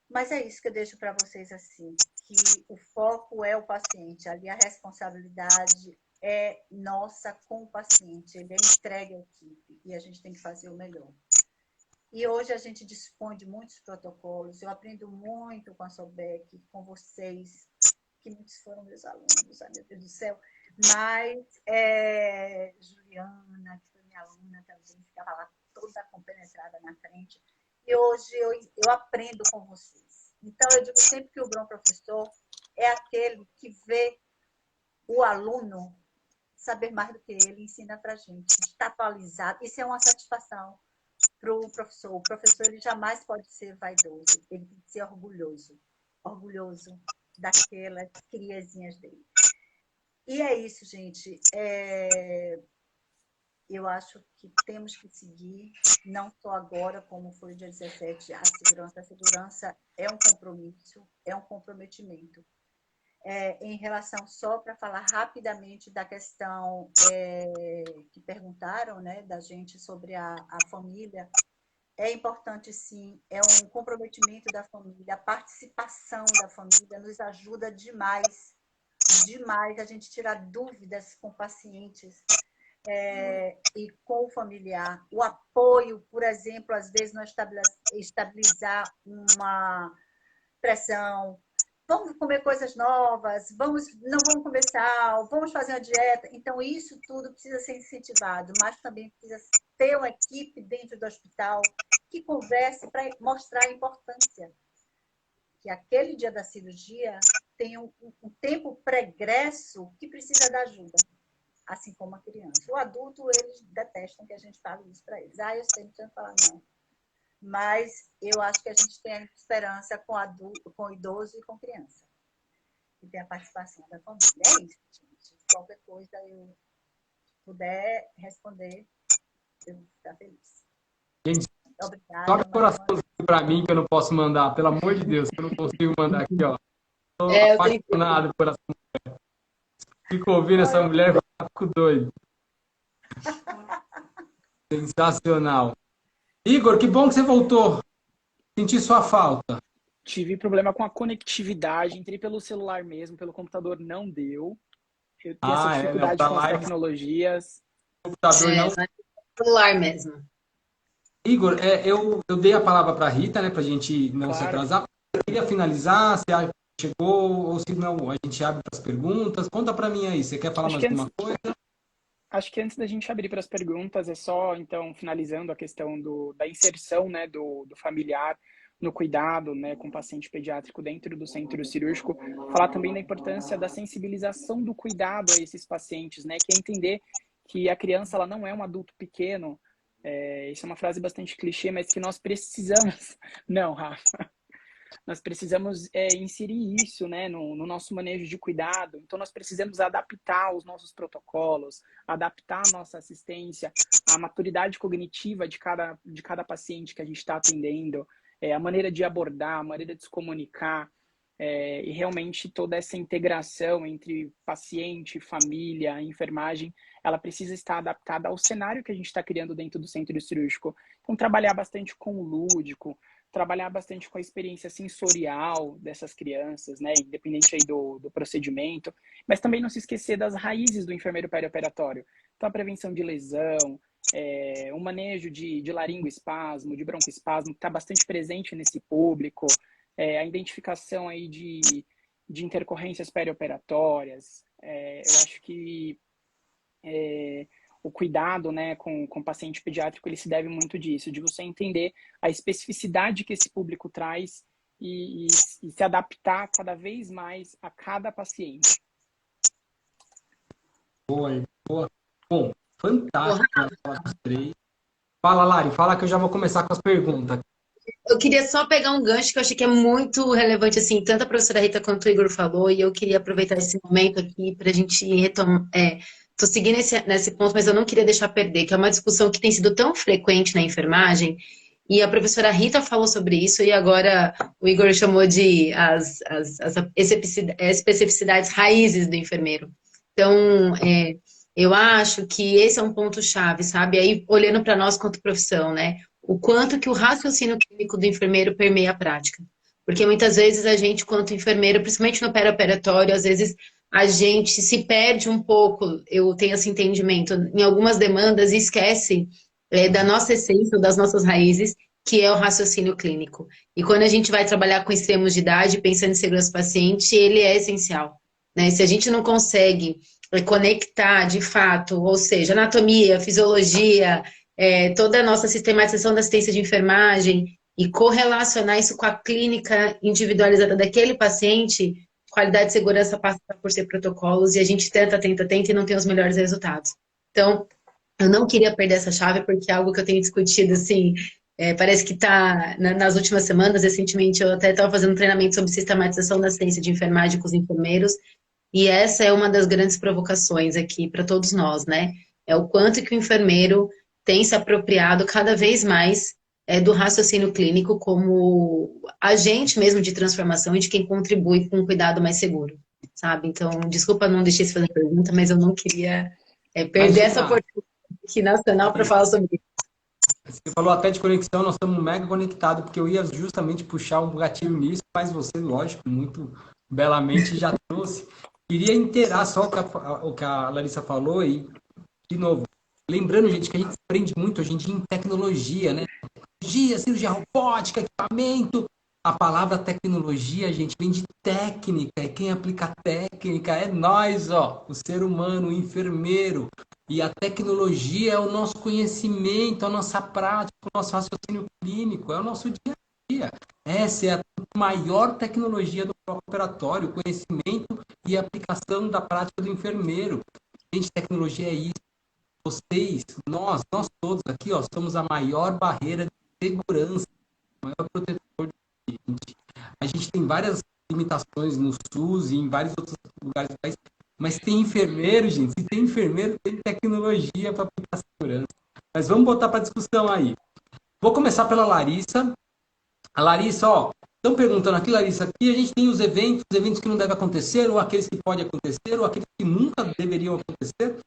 Mas é isso que eu deixo para vocês assim, que o foco é o paciente, ali a responsabilidade é nossa com o paciente, ele é entregue à equipe e a gente tem que fazer o melhor. E hoje a gente dispõe de muitos protocolos, eu aprendo muito com a Solbec, com vocês, que muitos foram meus alunos, ai meu Deus do céu, mas Juliana, que foi minha aluna também, ficava lá toda compenetrada na frente, e hoje eu aprendo com vocês. Então, eu digo sempre que o bom professor é aquele que vê o aluno saber mais do que ele, ensina para a gente, está atualizado. Isso é uma satisfação para o professor. O professor ele jamais pode ser vaidoso, ele tem que ser orgulhoso daquelas criazinhas dele. E é isso, gente. Eu acho que temos que seguir, não só agora, como foi o dia 17, a segurança. A segurança é um compromisso, é um comprometimento. Em relação, só para falar rapidamente da questão que perguntaram, né, da gente sobre a família, é importante sim, é um comprometimento da família, a participação da família nos ajuda demais, demais a gente tirar dúvidas com pacientes, e com o familiar. O apoio, por exemplo, às vezes não estabilizar uma pressão. Vamos comer coisas novas, não vamos comer sal, vamos fazer uma dieta. Então, isso tudo precisa ser incentivado, mas também precisa ter uma equipe dentro do hospital que converse para mostrar a importância. Que aquele dia da cirurgia tem um tempo pregresso que precisa da ajuda. Assim como a criança. O adulto, eles detestam que a gente fale isso para eles. Eu sei, não precisa falar não. Mas eu acho que a gente tem esperança com adulto, com idoso e com criança. E tem a participação da família. É isso, gente. Qualquer coisa eu puder responder, eu vou ficar feliz. Gente, obrigada. só de coraçãozinho para mim que eu não posso mandar, pelo amor de Deus, que eu não consigo mandar aqui, ó. Estou apaixonado por essa mulher. Fico ouvindo essa mulher e fico doido. Sensacional. Igor, que bom que você voltou. Senti sua falta. Tive problema com a conectividade, entrei pelo celular mesmo, pelo computador não deu. Eu tenho essa dificuldade com as tecnologias. O computador não... celular mesmo. Igor, eu dei a palavra para a Rita, né, para a gente não se atrasar. Eu queria finalizar, se chegou ou se não, a gente abre para as perguntas. Conta para mim aí, você quer falar mais alguma coisa? Acho que antes da gente abrir para as perguntas, é só, então, finalizando a questão da inserção, né, do familiar. no cuidado, né, com o paciente pediátrico dentro do centro cirúrgico, falar também da importância da sensibilização do cuidado a esses pacientes, né, que é entender que a criança ela não é um adulto pequeno. Isso é uma frase bastante clichê, mas que nós precisamos, não, Rafa, nós precisamos inserir isso, né, no nosso manejo de cuidado. Então, nós precisamos adaptar os nossos protocolos, adaptar a nossa assistência, a maturidade cognitiva de cada paciente que a gente está atendendo, a maneira de abordar, a maneira de se comunicar, e realmente toda essa integração entre paciente, família, enfermagem, ela precisa estar adaptada ao cenário que a gente está criando dentro do centro cirúrgico. Então, trabalhar bastante com o lúdico, trabalhar bastante com a experiência sensorial dessas crianças, né, independente aí do procedimento, mas também não se esquecer das raízes do enfermeiro perioperatório. Então, a prevenção de lesão, o manejo de laringoespasmo, de broncoespasmo, que está bastante presente nesse público, a identificação aí de intercorrências perioperatórias. Eu acho que o cuidado, né, com o paciente pediátrico, ele se deve muito disso, de você entender a especificidade que esse público traz e se adaptar cada vez mais a cada paciente. Boa, boa. Bom, fantástico falar com os três. Fala, Lari, fala que eu já vou começar com as perguntas. Eu queria só pegar um gancho que eu achei que é muito relevante, assim, tanto a professora Rita quanto o Igor falou, e eu queria aproveitar esse momento aqui para a gente retomar. Tô seguindo nesse ponto, mas eu não queria deixar perder, que é uma discussão que tem sido tão frequente na enfermagem, e a professora Rita falou sobre isso, e agora o Igor chamou de as especificidades raízes do enfermeiro. Então, eu acho que esse é um ponto-chave, sabe? Aí, olhando para nós quanto profissão, né? O quanto que o raciocínio clínico do enfermeiro permeia a prática. Porque muitas vezes a gente, quanto enfermeiro, principalmente no perioperatório, às vezes a gente se perde um pouco, eu tenho esse entendimento, em algumas demandas e esquece da nossa essência, das nossas raízes, que é o raciocínio clínico. E quando a gente vai trabalhar com extremos de idade, pensando em segurança do paciente, ele é essencial, né? Se a gente não consegue conectar de fato, ou seja, anatomia, fisiologia, toda a nossa sistematização da assistência de enfermagem e correlacionar isso com a clínica individualizada daquele paciente, qualidade de segurança passa por ser protocolos e a gente tenta e não tem os melhores resultados. Então, eu não queria perder essa chave porque é algo que eu tenho discutido, assim, parece que está nas últimas semanas. Recentemente eu até estava fazendo um treinamento sobre sistematização da assistência de enfermagem com os enfermeiros e essa é uma das grandes provocações aqui para todos nós, né? É o quanto que o enfermeiro tem se apropriado cada vez mais do raciocínio clínico como agente mesmo de transformação e de quem contribui com um cuidado mais seguro, sabe? Então, desculpa não deixar de fazer pergunta, mas eu não queria perder essa oportunidade aqui nacional para falar sobre isso. Você falou até de conexão, nós estamos mega conectados, porque eu ia justamente puxar um gatilho nisso, mas você, lógico, muito belamente já trouxe. Queria inteirar só o que a Larissa falou e, de novo, lembrando, gente, que a gente aprende muito hoje em dia em tecnologia, né? Cirurgia robótica, equipamento. A palavra tecnologia, gente, vem de técnica, e quem aplica técnica é nós, ó, o ser humano, o enfermeiro. E a tecnologia é o nosso conhecimento, a nossa prática, o nosso raciocínio clínico, é o nosso dia a dia. Essa é a maior tecnologia do próprio operatório, o conhecimento e a aplicação da prática do enfermeiro. Gente, tecnologia é isso. Vocês, nós todos aqui, ó, somos a maior barreira de segurança, o maior protetor do paciente. A gente tem várias limitações no SUS e em vários outros lugares do país, mas tem enfermeiro, gente. Se tem enfermeiro, tem tecnologia para aplicar segurança. Mas vamos botar para discussão aí. Vou começar pela Larissa. A Larissa, ó, estão perguntando aqui, Larissa, aqui a gente tem os eventos que não devem acontecer, ou aqueles que podem acontecer, ou aqueles que nunca deveriam acontecer.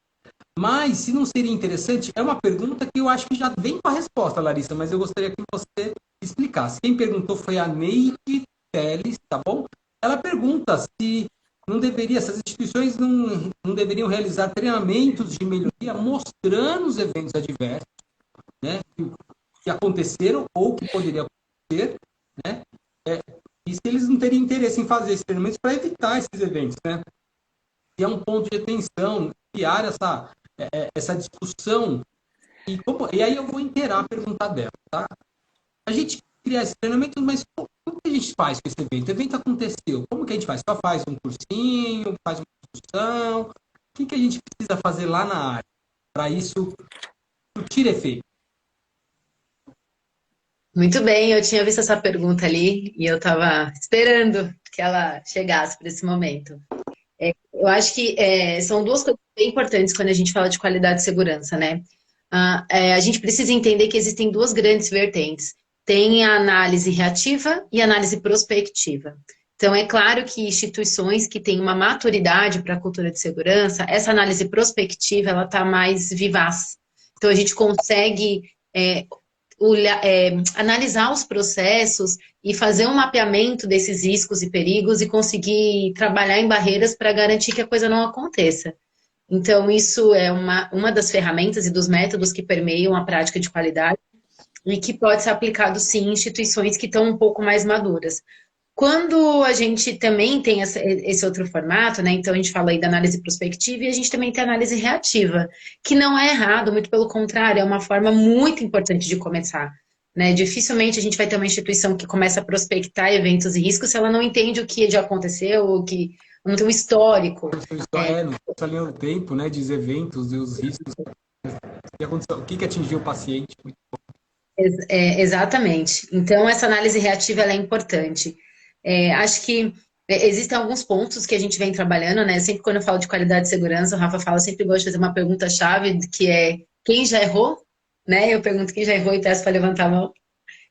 Mas, se não seria interessante, é uma pergunta que eu acho que já vem com a resposta, Larissa, mas eu gostaria que você explicasse. Quem perguntou foi a Neide Teles, tá bom? Ela pergunta se não deveria, essas instituições não deveriam realizar treinamentos de melhoria mostrando os eventos adversos, né, que aconteceram ou que poderiam acontecer, né? E se eles não teriam interesse em fazer esses treinamentos para evitar esses eventos, né? E é um ponto de atenção, criar essa discussão. E aí eu vou inteirar a pergunta dela, tá? A gente criar esse treinamento, mas como que a gente faz com esse evento? O evento aconteceu, como que a gente faz? Só faz um cursinho, faz uma discussão? O que a gente precisa fazer lá na área para isso surtir efeito? Muito bem, eu tinha visto essa pergunta ali e eu estava esperando que ela chegasse para esse momento. Eu acho que são duas coisas bem importantes quando a gente fala de qualidade e segurança, né? A gente precisa entender que existem duas grandes vertentes. Tem a análise reativa e a análise prospectiva. Então, é claro que instituições que têm uma maturidade para a cultura de segurança, essa análise prospectiva, ela está mais vivaz. Então, a gente consegue analisar os processos e fazer um mapeamento desses riscos e perigos e conseguir trabalhar em barreiras para garantir que a coisa não aconteça. Então, isso é uma das ferramentas e dos métodos que permeiam a prática de qualidade e que pode ser aplicado, sim, em instituições que estão um pouco mais maduras. Quando a gente também tem esse outro formato, né? Então a gente fala aí da análise prospectiva e a gente também tem a análise reativa, que não é errado, muito pelo contrário, é uma forma muito importante de começar. Né? Dificilmente a gente vai ter uma instituição que começa a prospectar eventos e riscos se ela não entende o que já aconteceu, ou que não tem um histórico. Não precisa ler o tempo, né, dos eventos e os riscos. O que atingiu o paciente? Exatamente. Então, essa análise reativa ela é importante. Acho que existem alguns pontos que a gente vem trabalhando, né? Sempre quando eu falo de qualidade e segurança, o Rafa fala, eu sempre gosto de fazer uma pergunta-chave, que é quem já errou? Né? Eu pergunto quem já errou e peço para levantar a mão.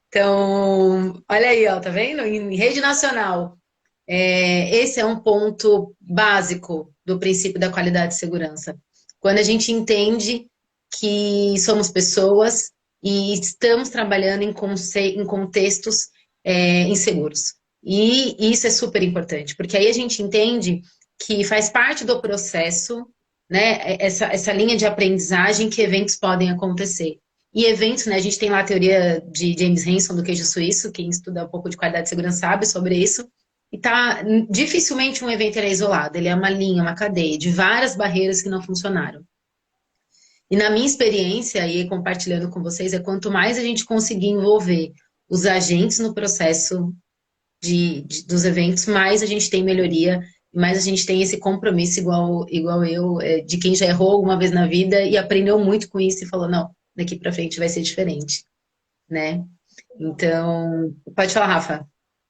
Então, olha aí, ó, tá vendo? Em rede nacional. Esse é um ponto básico do princípio da qualidade e segurança. Quando a gente entende que somos pessoas e estamos trabalhando em contextos inseguros. E isso é super importante, porque aí a gente entende que faz parte do processo, né, essa linha de aprendizagem que eventos podem acontecer. E eventos, né, a gente tem lá a teoria de James Hansen do queijo suíço, quem estuda um pouco de qualidade e segurança sabe sobre isso, e dificilmente um evento é isolado, ele é uma linha, uma cadeia de várias barreiras que não funcionaram. E na minha experiência, e compartilhando com vocês, quanto mais a gente conseguir envolver os agentes no processo dos eventos, mais a gente tem melhoria, mais a gente tem esse compromisso igual eu, de quem já errou alguma vez na vida e aprendeu muito com isso e falou, não, daqui para frente vai ser diferente, né? Então, pode falar, Rafa.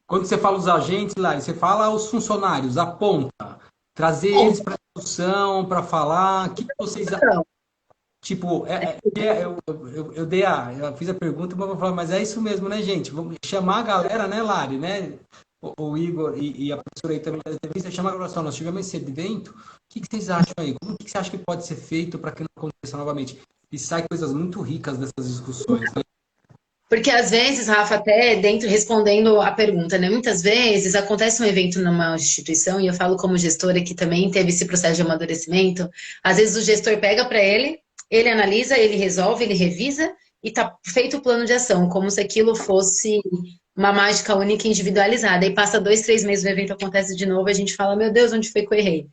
Quando você fala os agentes, lá, você fala os funcionários, a ponta, trazer eles para a discussão, para falar, o que vocês acham? Tipo, eu fiz a pergunta, mas vou falar, mas é isso mesmo, né, gente? Vamos chamar a galera, né, Lari, né? O Igor e a professora aí também da entrevista, chamar a galera, nós tivemos esse evento, o que vocês acham aí? O que você acha que pode ser feito para que não aconteça novamente? E sai coisas muito ricas dessas discussões, né? Porque às vezes, Rafa, até dentro, respondendo a pergunta, né? Muitas vezes acontece um evento numa instituição, e eu falo como gestora que também teve esse processo de amadurecimento, às vezes o gestor pega para ele analisa, ele resolve, ele revisa e está feito o plano de ação, como se aquilo fosse uma mágica única e individualizada. E passa 2, 3 meses, o evento acontece de novo, a gente fala, meu Deus, onde foi que eu errei?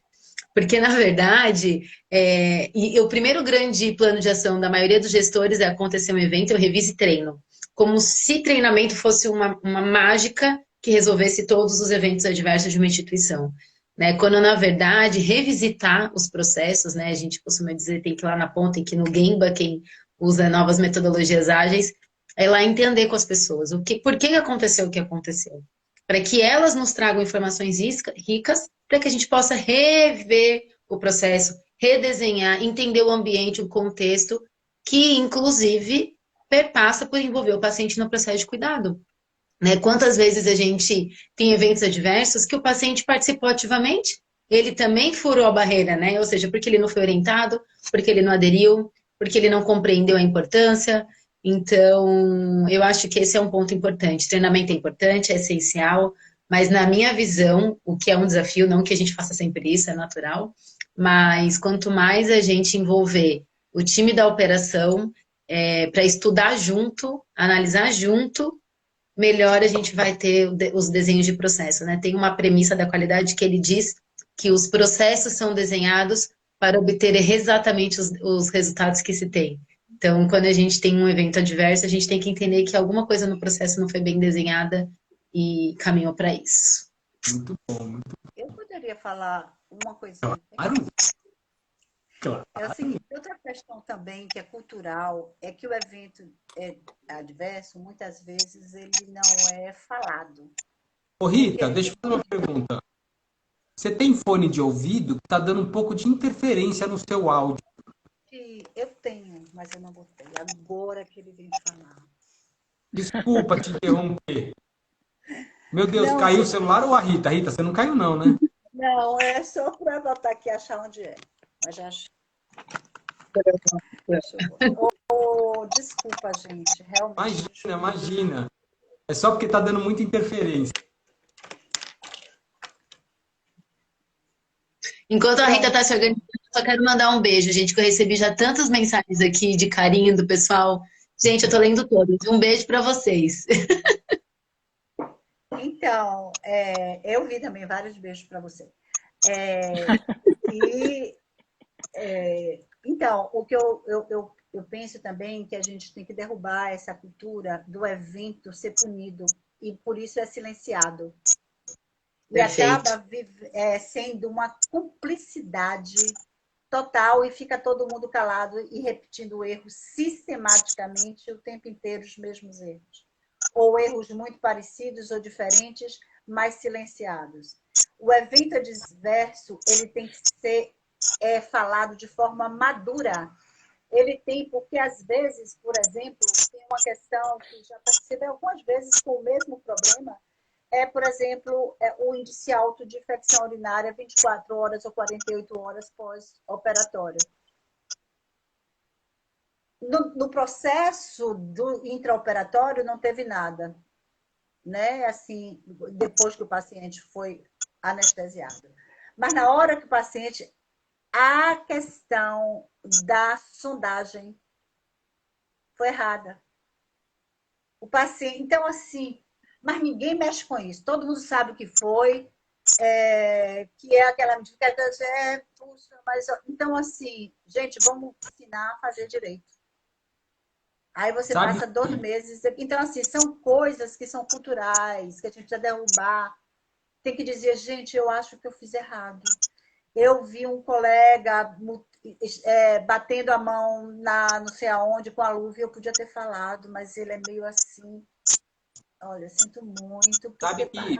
Porque, na verdade, e o primeiro grande plano de ação da maioria dos gestores é acontecer um evento, eu reviso e treino. Como se treinamento fosse uma mágica que resolvesse todos os eventos adversos de uma instituição. Né? Quando, na verdade, revisitar os processos, né? A gente costuma dizer, tem que ir lá na ponta, tem que ir no Gemba, quem usa novas metodologias ágeis, é lá entender com as pessoas por que aconteceu o que aconteceu. Para que elas nos tragam informações ricas, para que a gente possa rever o processo, redesenhar, entender o ambiente, o contexto, que, inclusive, perpassa por envolver o paciente no processo de cuidado. Né? Quantas vezes a gente tem eventos adversos que o paciente participou ativamente, ele também furou a barreira, né? Ou seja, porque ele não foi orientado, porque ele não aderiu, porque ele não compreendeu a importância. Então, eu acho que esse é um ponto importante. Treinamento é importante, é essencial, mas na minha visão, o que é um desafio, não que a gente faça sempre isso, é natural, mas quanto mais a gente envolver o time da operação para estudar junto, analisar junto, melhor a gente vai ter os desenhos de processo, né? Tem uma premissa da qualidade que ele diz que os processos são desenhados para obter exatamente os resultados que se tem. Então, quando a gente tem um evento adverso, a gente tem que entender que alguma coisa no processo não foi bem desenhada e caminhou para isso. Muito bom, muito Eu poderia falar uma coisinha. claro. Claro. É o seguinte, outra questão também que é cultural é que o evento adverso, muitas vezes, ele não é falado. Ô, Rita, deixa eu fazer uma pergunta. Você tem fone de ouvido que tá dando um pouco de interferência no seu áudio. Eu tenho, mas eu não botei. Agora que ele vem falar. Desculpa te interromper. Meu Deus, Não, caiu o gente, celular ou a Rita? Rita, você não caiu não, né? não, é só para botar aqui e achar onde é. Mas já achei. Desculpa, gente. Realmente. Imagina. É só porque tá dando muita interferência. Enquanto a Rita tá se organizando, eu só quero mandar um beijo, gente, que eu recebi já tantas mensagens aqui de carinho do pessoal. Gente, eu tô lendo todas. Um beijo para vocês. Então, eu vi também vários beijos para você. Então, o que eu penso também que a gente tem que derrubar essa cultura do evento ser punido e por isso é silenciado. E Perfeito. acaba sendo uma cumplicidade total e fica todo mundo calado e repetindo erros sistematicamente o tempo inteiro, os mesmos erros. Ou erros muito parecidos ou diferentes, mas silenciados. O evento adverso, ele tem que ser falado de forma madura. Ele tem, porque às vezes, por exemplo, tem uma questão que já participei algumas vezes com o mesmo problema, por exemplo, o índice alto de infecção urinária 24 horas ou 48 horas pós-operatório. No processo do intraoperatório não teve nada, né? Assim, depois que o paciente foi anestesiado. Mas na hora que o paciente, a questão da sondagem foi errada. O paciente, então assim, mas ninguém mexe com isso. Todo mundo sabe o que foi, que é aquela medida puxa, mas então assim, gente, vamos ensinar a fazer direito. Aí você passa 2 meses. Então, assim, são coisas que são culturais, que a gente precisa derrubar. Tem que dizer, gente, eu acho que eu fiz errado. Eu vi um colega batendo a mão não sei aonde, com a luva, e eu podia ter falado, mas ele é meio assim. Olha, sinto muito. Sabe que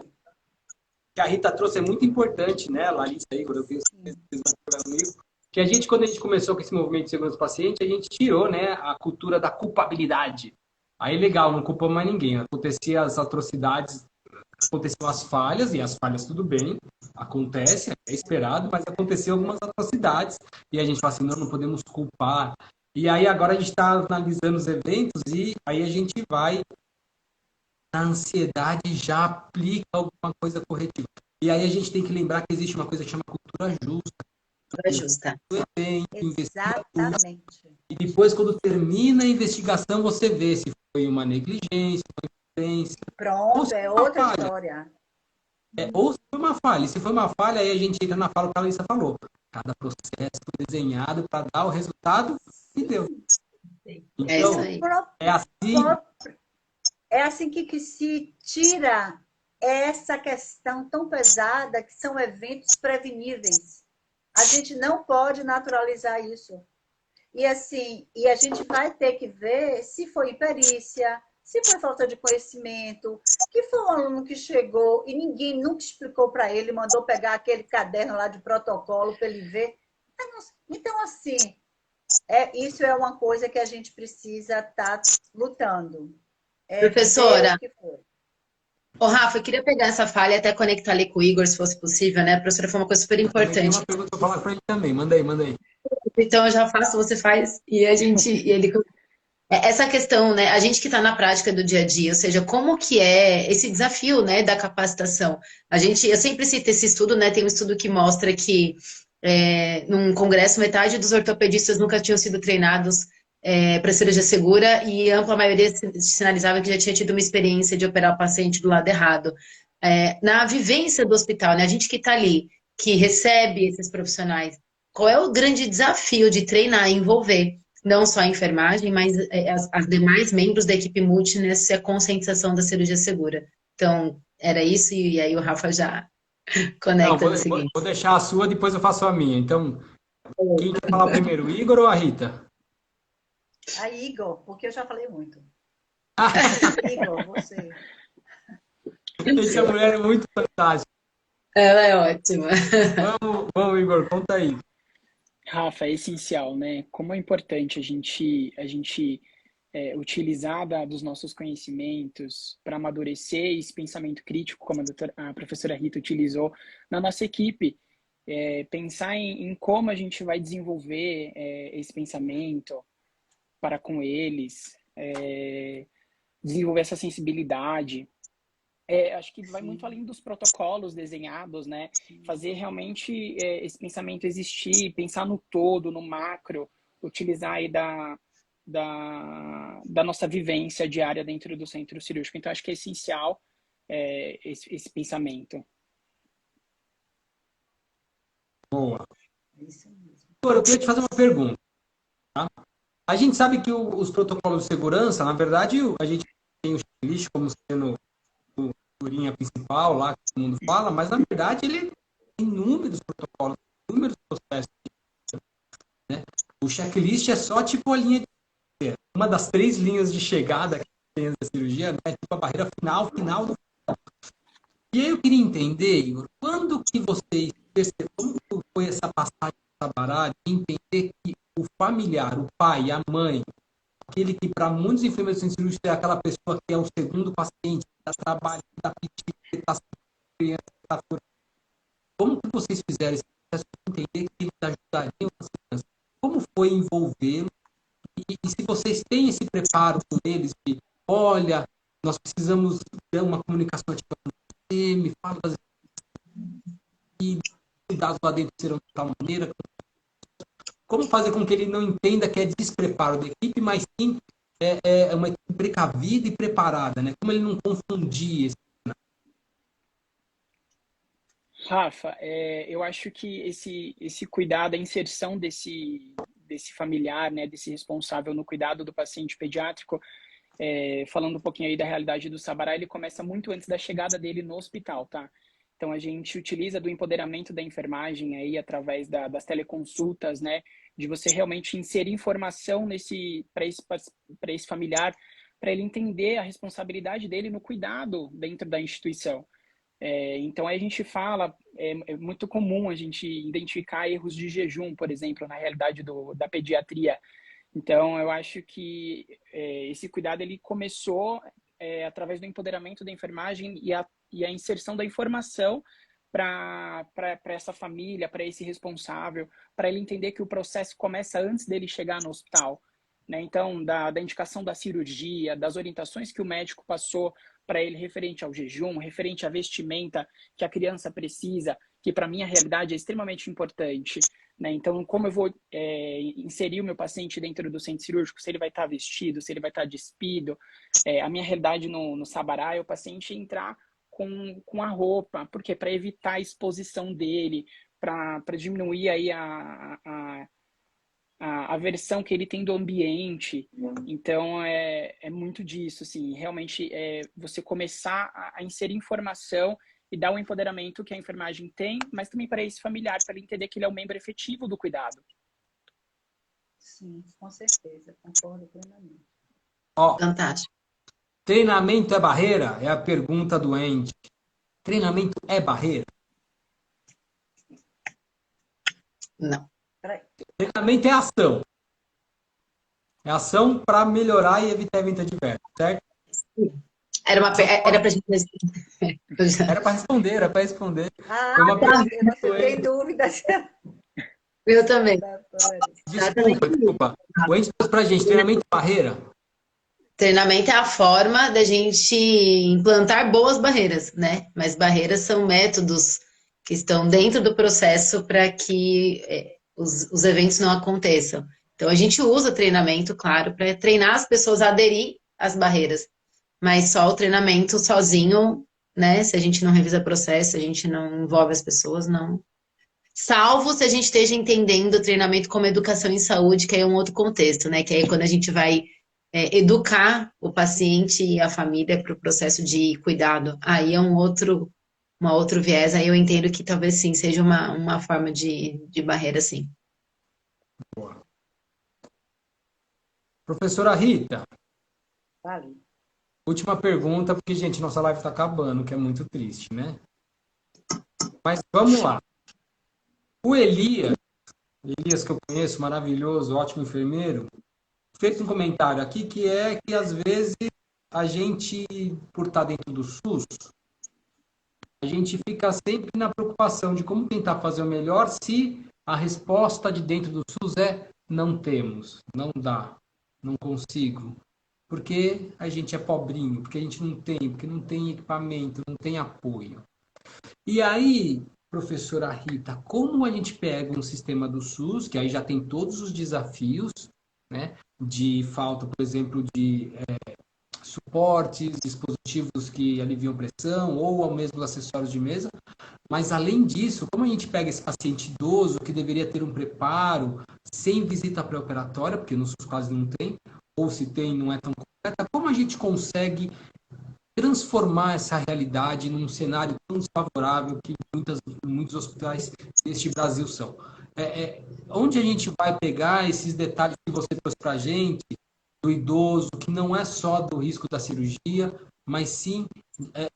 a Rita trouxe é muito importante, né, Larissa, Igor, eu tenho certeza comigo, que quando a gente começou com esse movimento de segurança do paciente, a gente tirou, né, a cultura da culpabilidade. Aí, legal, não culpamos mais ninguém. Acontecia as atrocidades, aconteciam as falhas, e as falhas tudo bem, acontece, é esperado, mas aconteceu algumas atrocidades, e a gente fala assim, não podemos culpar. E aí, agora a gente está analisando os eventos, e aí a gente vai na ansiedade já aplica alguma coisa corretiva. E aí a gente tem que lembrar que existe uma coisa que chama cultura justa. Cultura justa. Exatamente. E depois, quando termina a investigação, você vê se foi uma negligência, foi uma impotência. Pronto, é outra história. Ou se foi uma falha. E se foi uma falha, aí a gente entra na fala que a Larissa falou. Cada processo foi desenhado para dar o resultado que deu. Então, é assim que se tira essa questão tão pesada que são eventos preveníveis. A gente não pode naturalizar isso. E assim, a gente vai ter que ver se foi imperícia, se foi falta de conhecimento, que foi um aluno que chegou e ninguém nunca explicou para ele, mandou pegar aquele caderno lá de protocolo para ele ver. Então assim, isso é uma coisa que a gente precisa estar lutando. Professora, Rafa, eu queria pegar essa falha e até conectar ali com o Igor, se fosse possível, né? Professora, foi uma coisa super importante. Tem uma pergunta para falar para ele também, manda aí. Então eu já faço, você faz, e ele... Essa questão, né? A gente que está na prática do dia a dia, ou seja, como que é esse desafio, né, da capacitação? Eu sempre cito esse estudo, né? Tem um estudo que mostra que num congresso, metade dos ortopedistas nunca tinham sido treinados para cirurgia segura e a ampla maioria sinalizava que já tinha tido uma experiência de operar o paciente do lado errado. Na vivência do hospital, né, a gente que está ali, que recebe esses profissionais, qual é o grande desafio de treinar e envolver? não só a enfermagem, mas as demais membros da equipe multi nessa conscientização da cirurgia segura. Então, era isso, e aí o Rafa já Não, conecta no seguinte. vou deixar a sua, depois eu faço a minha. Então, quem quer falar primeiro, o Igor ou a Rita? A Igor, porque eu já falei muito. Ah, Igor, você. essa mulher é muito fantástica. Ela é ótima. Vamos, Igor, conta aí. Rafa, é essencial, né? Como é importante a gente utilizar dos nossos conhecimentos para amadurecer esse pensamento crítico, como a professora Rita utilizou na nossa equipe. Pensar em como a gente vai desenvolver esse pensamento para com eles, desenvolver essa sensibilidade. Acho que vai muito além dos protocolos desenhados, né? Fazer realmente esse pensamento existir, pensar no todo, no macro, utilizar aí da nossa vivência diária dentro do centro cirúrgico. Então, acho que é essencial esse pensamento. Boa. Isso mesmo. Igor, eu queria te fazer uma pergunta. Tá? A gente sabe que os protocolos de segurança, na verdade, a gente tem o checklist como sendo linha principal lá que todo mundo fala, mas na verdade ele tem inúmeros protocolos, inúmeros processos, né? O checklist é só tipo a linha de uma das 3 linhas de chegada que tem da cirurgia, né? Tipo a barreira final do. E aí eu queria entender, Igor, quando que vocês perceberam, como foi essa passagem da Sabará de entender que o familiar, o pai, a mãe, aquele que para muitos enfermeiros cirúrgicos é aquela pessoa que é o segundo paciente, que está trabalhando, que está pedindo, que está criança, que está fora. Como que vocês fizeram esse processo de entender que eles ajudariam as crianças? Como foi envolvê-los? E se vocês têm esse preparo com eles de, olha, nós precisamos ter uma comunicação ativa com você, me fala das e cuidados lá dentro serão de tal maneira. Como fazer com que ele não entenda que é despreparo da equipe, mas sim é uma equipe precavida e preparada, né? Como ele não confundir esse... Rafa, eu acho que esse cuidado, a inserção desse familiar, né, desse responsável no cuidado do paciente pediátrico, falando um pouquinho aí da realidade do Sabará, ele começa muito antes da chegada dele no hospital, tá? Então, a gente utiliza do empoderamento da enfermagem aí através das teleconsultas, né? De você realmente inserir informação para esse familiar, para ele entender a responsabilidade dele no cuidado dentro da instituição. Então, aí a gente fala, é muito comum a gente identificar erros de jejum, por exemplo, na realidade da pediatria. Então, eu acho que esse cuidado ele começou através do empoderamento da enfermagem e a inserção da informação para essa família, para esse responsável, para ele entender que o processo começa antes dele chegar no hospital, né? Então, da indicação da cirurgia, das orientações que o médico passou para ele referente ao jejum, referente à vestimenta que a criança precisa, que para mim a realidade é extremamente importante, né? Então, como eu vou inserir o meu paciente dentro do centro cirúrgico, se ele vai estar vestido, se ele vai estar despido. A minha realidade no Sabará é o paciente entrar com a roupa, porque para evitar a exposição dele, para diminuir aí a aversão que ele tem do ambiente. Então, é muito disso, assim, realmente você começar a inserir informação e dar o empoderamento que a enfermagem tem, mas também para esse familiar, para ele entender que ele é um membro efetivo do cuidado. Sim, com certeza, concordo plenamente. Fantástico. Treinamento é barreira? É a pergunta do Andy. Treinamento é barreira? Não. Treinamento é ação. É ação para melhorar e evitar evento adverso, certo? Era pra gente... Era para responder. Você tem dúvidas. Eu também. Desculpa. O Andy trouxe pra gente, treinamento é barreira? Treinamento é a forma da gente implantar boas barreiras, né? Mas barreiras são métodos que estão dentro do processo para que os eventos não aconteçam. Então, a gente usa treinamento, claro, para treinar as pessoas a aderir às barreiras. Mas só o treinamento sozinho, né? Se a gente não revisa o processo, se a gente não envolve as pessoas, não Salvo se a gente esteja entendendo o treinamento como educação em saúde, que aí é um outro contexto, né? Que aí é quando a gente vai educar o paciente e a família para o processo de cuidado. Aí é uma outro viés, aí eu entendo que talvez sim seja uma forma de barreira, sim. Professora Rita, Vale. última pergunta, porque, gente, nossa live está acabando, que é muito triste, né? Mas vamos lá. O Elias que eu conheço, maravilhoso, ótimo enfermeiro, fez um comentário aqui que é que às vezes a gente, por estar dentro do SUS, a gente fica sempre na preocupação de como tentar fazer o melhor se a resposta de dentro do SUS é não temos, não dá, não consigo. Porque a gente é pobrinho, porque a gente não tem, porque não tem equipamento, não tem apoio. E aí, professora Rita, como a gente pega um sistema do SUS, que aí já tem todos os desafios, né, de falta, por exemplo, de suportes, dispositivos que aliviam pressão ou ao mesmo acessórios de mesa, mas além disso, como a gente pega esse paciente idoso que deveria ter um preparo sem visita pré-operatória, porque no SUS quase não tem, ou se tem, não é tão completa, como a gente consegue transformar essa realidade num cenário tão desfavorável que muitos hospitais deste Brasil são. Onde a gente vai pegar esses detalhes que você trouxe para a gente, do idoso, que não é só do risco da cirurgia, mas sim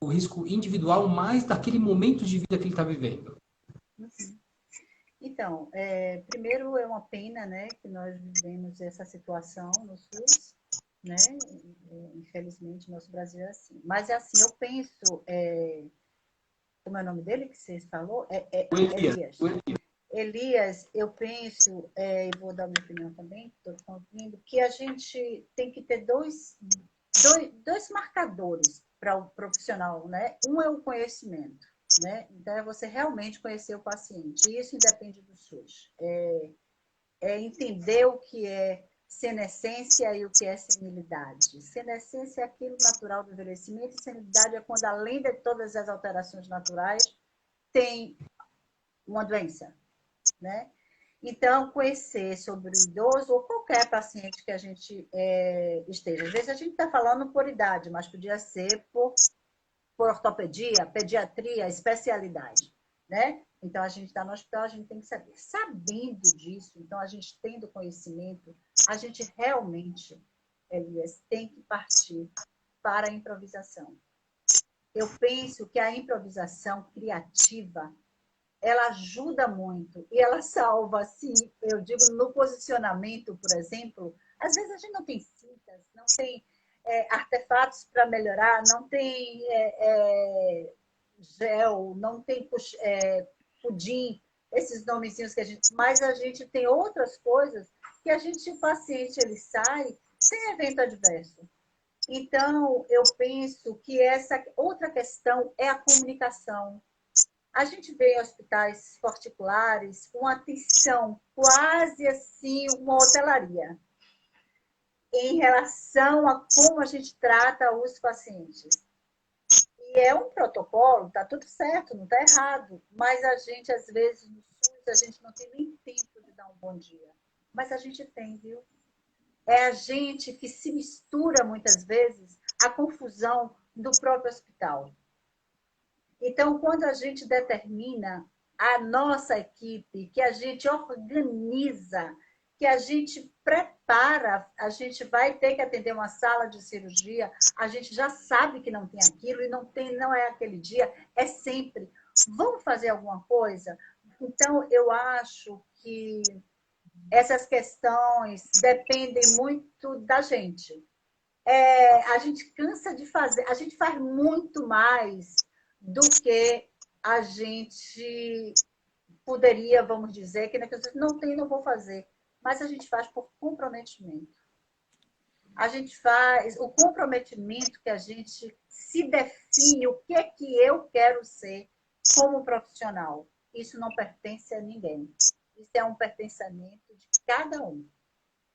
o risco individual mais daquele momento de vida que ele está vivendo. Então, primeiro é uma pena, né, que nós vivemos essa situação no SUS, né? Infelizmente, nosso Brasil é assim. Mas é assim, eu penso, como é o nome dele que você falou? Elias. Elias, eu penso, e vou dar minha opinião também, estou concluindo, que a gente tem que ter dois marcadores para o profissional, né? Um é o conhecimento, né? Então, é você realmente conhecer o paciente. E isso independe do SUS. É entender o que é senescência e o que é senilidade. Senescência é aquilo natural do envelhecimento, e senilidade é quando, além de todas as alterações naturais, tem uma doença, né? Então, conhecer sobre o idoso ou qualquer paciente que a gente esteja. Às vezes a gente está falando por idade, mas podia ser por ortopedia, pediatria, especialidade, né? Então, a gente está no hospital, a gente tem que saber. Sabendo disso, então, a gente tendo conhecimento, a gente realmente, Elias, tem que partir para a improvisação. Eu penso que a improvisação criativa, ela ajuda muito e ela salva, assim, eu digo, no posicionamento, por exemplo, às vezes a gente não tem cintas, não tem artefatos para melhorar, não tem gel, não tem pudim, esses nomezinhos que a gente... Mas a gente tem outras coisas que o paciente, ele sai sem evento adverso. Então, eu penso que essa outra questão é a comunicação. A gente vê em hospitais particulares com atenção quase assim, uma hotelaria, em relação a como a gente trata os pacientes. E é um protocolo, tá tudo certo, não tá errado, mas a gente, às vezes, no SUS, a gente não tem nem tempo de dar um bom dia. Mas a gente tem, viu? É a gente que se mistura, muitas vezes, à confusão do próprio hospital. Então, quando a gente determina a nossa equipe, que a gente organiza, que a gente prepara, a gente vai ter que atender uma sala de cirurgia, a gente já sabe que não tem aquilo e não é aquele dia, é sempre. Vamos fazer alguma coisa? Então, eu acho que essas questões dependem muito da gente. A gente cansa de fazer, a gente faz muito mais do que a gente poderia, vamos dizer, que não tem, não vou fazer. Mas a gente faz por comprometimento. A gente faz o comprometimento que a gente se define o que é que eu quero ser como profissional. Isso não pertence a ninguém. Isso é um pertencimento de cada um.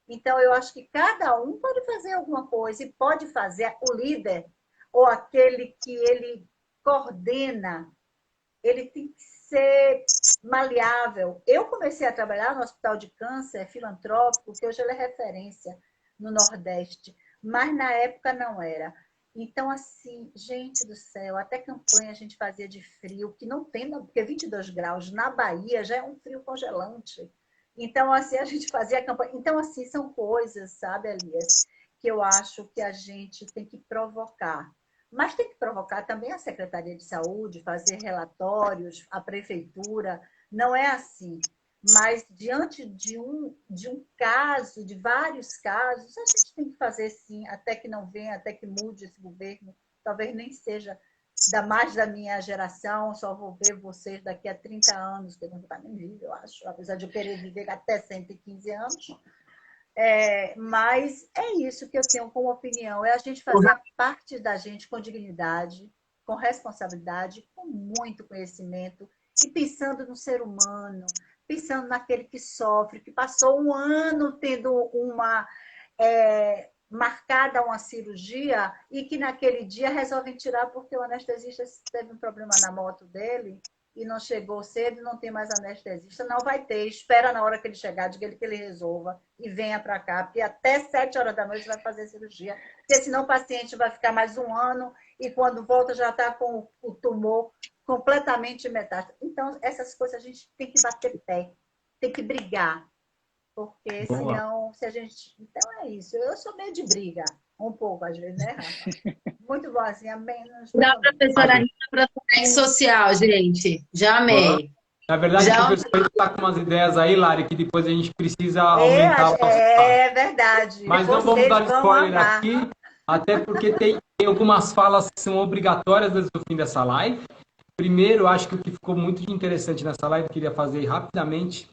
Então, eu acho que cada um pode fazer alguma coisa e pode fazer o líder ou aquele que ele coordena, ele tem que ser maleável. Eu comecei a trabalhar no Hospital de Câncer Filantrópico, que hoje ele é referência no Nordeste, mas na época não era. Então, assim, gente do céu, até campanha a gente fazia de frio, que não tem, porque 22 graus na Bahia já é um frio congelante. Então, assim, a gente fazia campanha. Então, assim, são coisas, sabe, Elias, que eu acho que a gente tem que provocar. Mas tem que provocar também a Secretaria de Saúde, fazer relatórios, a Prefeitura. Não é assim. Mas, diante de um caso, de vários casos, a gente tem que fazer sim, até que não venha, até que mude esse governo. Talvez nem seja mais da minha geração, só vou ver vocês daqui a 30 anos, que eu não está nem vivo, eu acho, apesar de eu querer viver até 115 anos. Mas é isso que eu tenho como opinião, é a gente fazer a parte da gente com dignidade, com responsabilidade, com muito conhecimento, e pensando no ser humano, pensando naquele que sofre, que passou um ano tendo marcada uma cirurgia e que naquele dia resolvem tirar porque o anestesista teve um problema na moto dele e não chegou cedo, não tem mais anestesista. Não vai ter, espera na hora que ele chegar, diga ele que ele resolva e venha para cá, porque até 7 horas da noite vai fazer cirurgia, porque senão o paciente vai ficar mais um ano e quando volta já está com o tumor completamente metástase. Então, essas coisas a gente tem que bater pé, tem que brigar, porque senão, se a gente... Então é isso, eu sou meio de briga, um pouco às vezes, né, Rafa? Muito boazinha, menos... Da professora Rita para a social, gente, já amei. Na verdade, o professor está com umas ideias aí, Lari, que depois a gente precisa aumentar o nosso É verdade. Mas não vamos dar spoiler aqui, até porque tem algumas falas que são obrigatórias desde o fim dessa live. Primeiro, acho que o que ficou muito interessante nessa live, eu queria fazer rapidamente,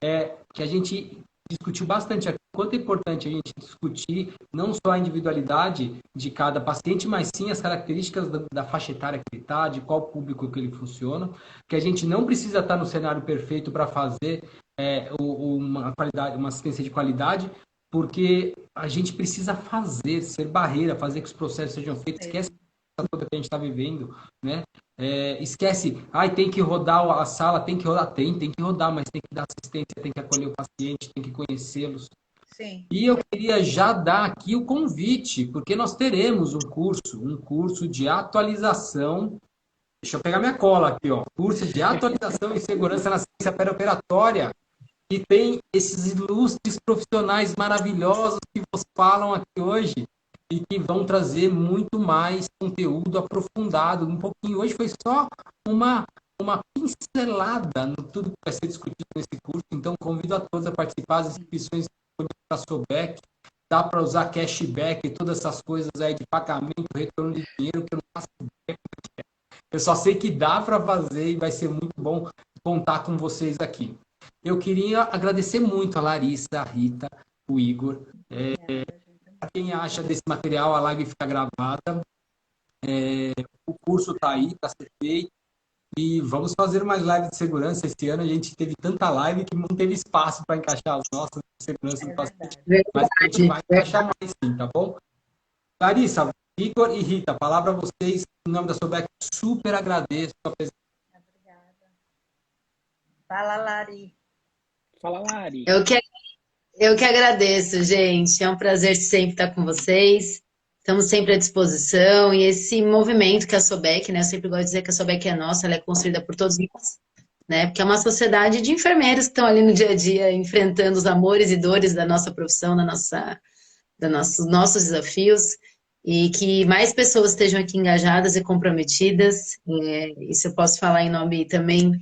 é que a gente discutiu bastante aqui, quanto é importante a gente discutir não só a individualidade de cada paciente, mas sim as características da faixa etária que ele está, de qual público que ele funciona, que a gente não precisa estar no cenário perfeito para fazer uma assistência de qualidade, porque a gente precisa ser barreira, fazer que os processos sejam feitos, esquece toda que a gente está vivendo, né? Esquece, tem que rodar a sala, tem que rodar, tem que rodar, mas tem que dar assistência, tem que acolher o paciente, tem que conhecê-los. Sim. E eu queria já dar aqui o convite, porque nós teremos um curso de atualização. Deixa eu pegar minha cola aqui, ó. Curso de atualização e segurança na ciência perioperatória, que tem esses ilustres profissionais maravilhosos que vos falam aqui hoje e que vão trazer muito mais conteúdo aprofundado. Um pouquinho. Hoje foi só uma pincelada no tudo que vai ser discutido nesse curso. Então, convido a todos a participar. As inscrições para a SOBEC. Dá para usar cashback e todas essas coisas aí de pagamento, retorno de dinheiro, que eu não faço ideia. Eu só sei que dá para fazer e vai ser muito bom contar com vocês aqui. Eu queria agradecer muito a Larissa, a Rita, o Igor. Quem acha desse material, a live fica gravada. O curso está aí, está ser feito. E vamos fazer mais lives de segurança. Esse ano a gente teve tanta live que não teve espaço para encaixar as nossas de segurança do paciente. Mas a gente vai encaixar mais sim, tá bom? Larissa, Igor e Rita, palavra a vocês. Em nome da SOBEC, super agradeço a presença. Obrigada. Fala, Lari. Fala, Lari. Eu que agradeço, gente. É um prazer sempre estar com vocês. Estamos sempre à disposição. E esse movimento que a SOBEC, né? Eu sempre gosto de dizer que a SOBEC é nossa, ela é construída por todos nós, né? Porque é uma sociedade de enfermeiros que estão ali no dia a dia enfrentando os amores e dores da nossa profissão, dos nossos desafios. E que mais pessoas estejam aqui engajadas e comprometidas. Isso eu posso falar em nome também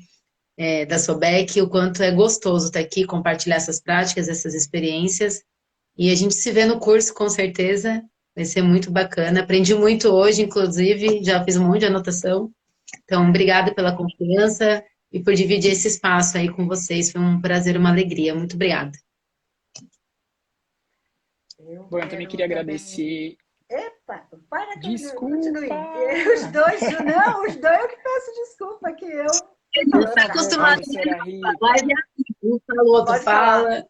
da SOBEC, o quanto é gostoso estar aqui, compartilhar essas práticas, essas experiências. E a gente se vê no curso, com certeza. Vai ser muito bacana. Aprendi muito hoje, inclusive, já fiz um monte de anotação. Então, obrigada pela confiança e por dividir esse espaço aí com vocês. Foi um prazer, uma alegria. Muito obrigada. Bom, eu também queria agradecer... Epa, para que desculpa. Os dois eu que peço desculpa, que eu... Não está acostumado a falar, um fala, o outro fala.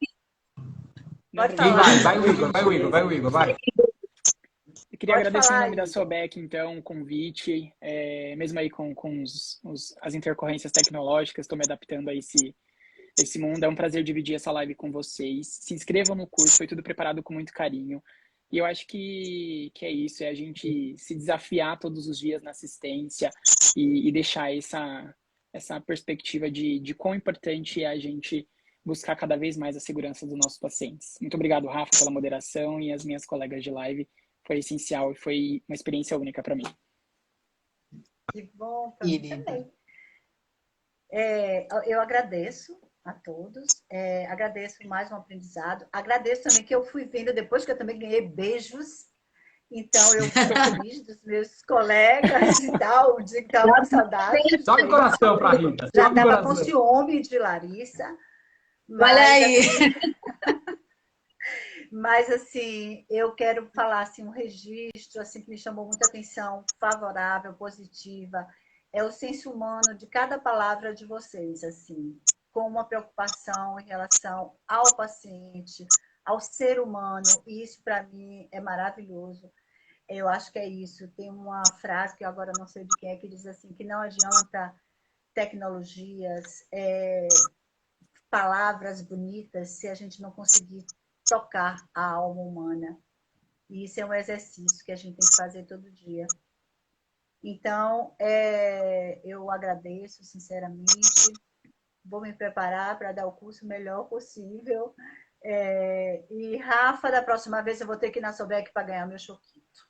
Pode falar. Vai o Igor, vai. Queria Pode agradecer em falar, nome da Igor. Sobec, então, o convite, mesmo aí com as intercorrências tecnológicas, estou me adaptando a esse mundo. É um prazer dividir essa live com vocês. Se inscrevam no curso, foi tudo preparado com muito carinho. E eu acho que é isso, é a gente se desafiar todos os dias na assistência e deixar essa perspectiva de quão importante é a gente buscar cada vez mais a segurança dos nossos pacientes. Muito obrigado, Rafa, pela moderação e as minhas colegas de live. Foi essencial e foi uma experiência única para mim. Que bom, para mim também. Eu agradeço a todos, agradeço mais um aprendizado, agradeço também que eu fui vendo depois que eu também ganhei beijos, então eu fico feliz dos meus colegas e tal, de que estava com saudade. Sobe o coração para a Rita. Já sobe o estava com coração. ciúme de Larissa. Olha aí! Mas, assim, eu quero falar, assim, um registro, assim, que me chamou muita atenção, favorável, positiva, é o senso humano de cada palavra de vocês, assim, com uma preocupação em relação ao paciente, ao ser humano, e isso, para mim, é maravilhoso. Eu acho que é isso. Tem uma frase que eu agora não sei de quem é, que diz assim, que não adianta tecnologias, palavras bonitas, se a gente não conseguir tocar a alma humana. E isso é um exercício que a gente tem que fazer todo dia. Então, eu agradeço, sinceramente. Vou me preparar para dar o curso o melhor possível. E, Rafa, da próxima vez eu vou ter que ir na Sobec para ganhar meu choquito.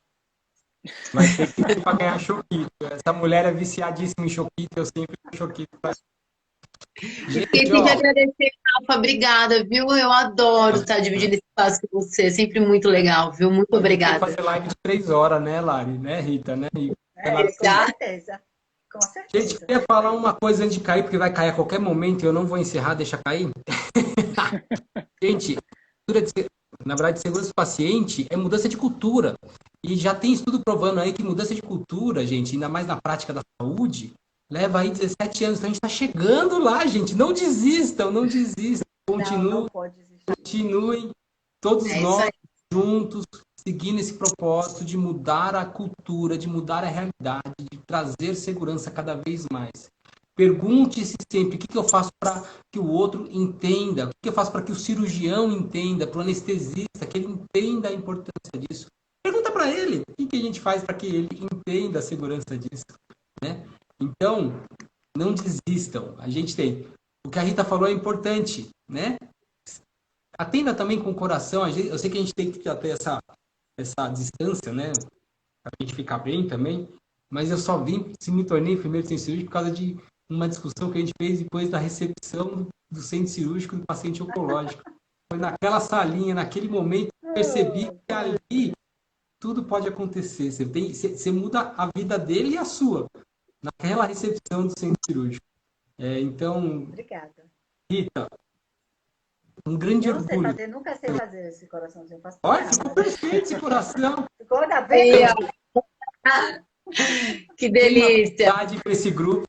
Vai ter que ir para ganhar choquito. Essa mulher é viciadíssima em choquito, eu sempre choquito. Esqueci de agradecer, Rafa. Obrigada, viu? Eu adoro estar dividindo esse espaço com você. É sempre muito legal, viu? Muito obrigada. Fazer live de 3 horas, né, Lari? Né, Rita? Né? Com certeza. Com certeza. Gente, queria falar uma coisa antes de cair, porque vai cair a qualquer momento e eu não vou encerrar, deixa cair. Gente, na verdade, segurança do paciente é mudança de cultura. E já tem estudo provando aí que mudança de cultura, gente, ainda mais na prática da saúde, leva aí 17 anos. Então a gente está chegando lá, gente. Não desistam, não desistam. Continuem todos nós juntos, seguindo esse propósito de mudar a cultura, de mudar a realidade, de trazer segurança cada vez mais. Pergunte-se sempre o que eu faço para que o outro entenda, o que eu faço para que o cirurgião entenda, para o anestesista, que ele entenda a importância disso. Pergunta para ele o que a gente faz para que ele entenda a segurança disso, né? Então, não desistam. A gente tem. O que a Rita falou é importante, né? Atenda também com o coração. Eu sei que a gente tem que ter essa distância, né? Para a gente ficar bem também. Mas eu só me tornei primeiro centro cirúrgico por causa de uma discussão que a gente fez depois da recepção do centro cirúrgico do paciente oncológico. Foi naquela salinha, naquele momento, que eu percebi que ali tudo pode acontecer. Você muda a vida dele e a sua. Naquela recepção do centro cirúrgico. Então, obrigada. Rita, um grande orgulho. Nunca sei fazer esse coraçãozinho. Olha, ficou perfeito esse coração. Ficou na vez. Que delícia. Para esse grupo,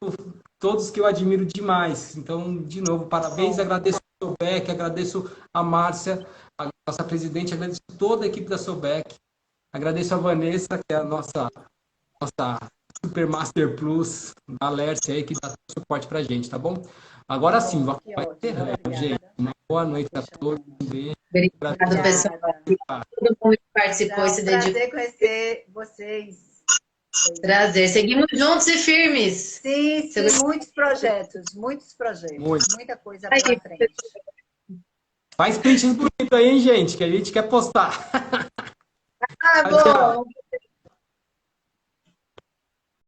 todos que eu admiro demais. Então, de novo, parabéns. Agradeço a Sobec, agradeço a Márcia, a nossa presidente, agradeço toda a equipe da Sobec. Agradeço a Vanessa, que é a nossa Super Master Plus da Lércia aí, que dá suporte pra gente, tá bom? Agora sim, vai encerrando, gente. Uma boa noite a todos. Obrigada, pessoal. Todo mundo que participou e se dedicou. Prazer conhecer vocês. Prazer. Seguimos juntos e firmes. Sim, muitos projetos. Muita coisa pra frente. Faz prints bonitos aí, hein, gente, que a gente quer postar. Bom.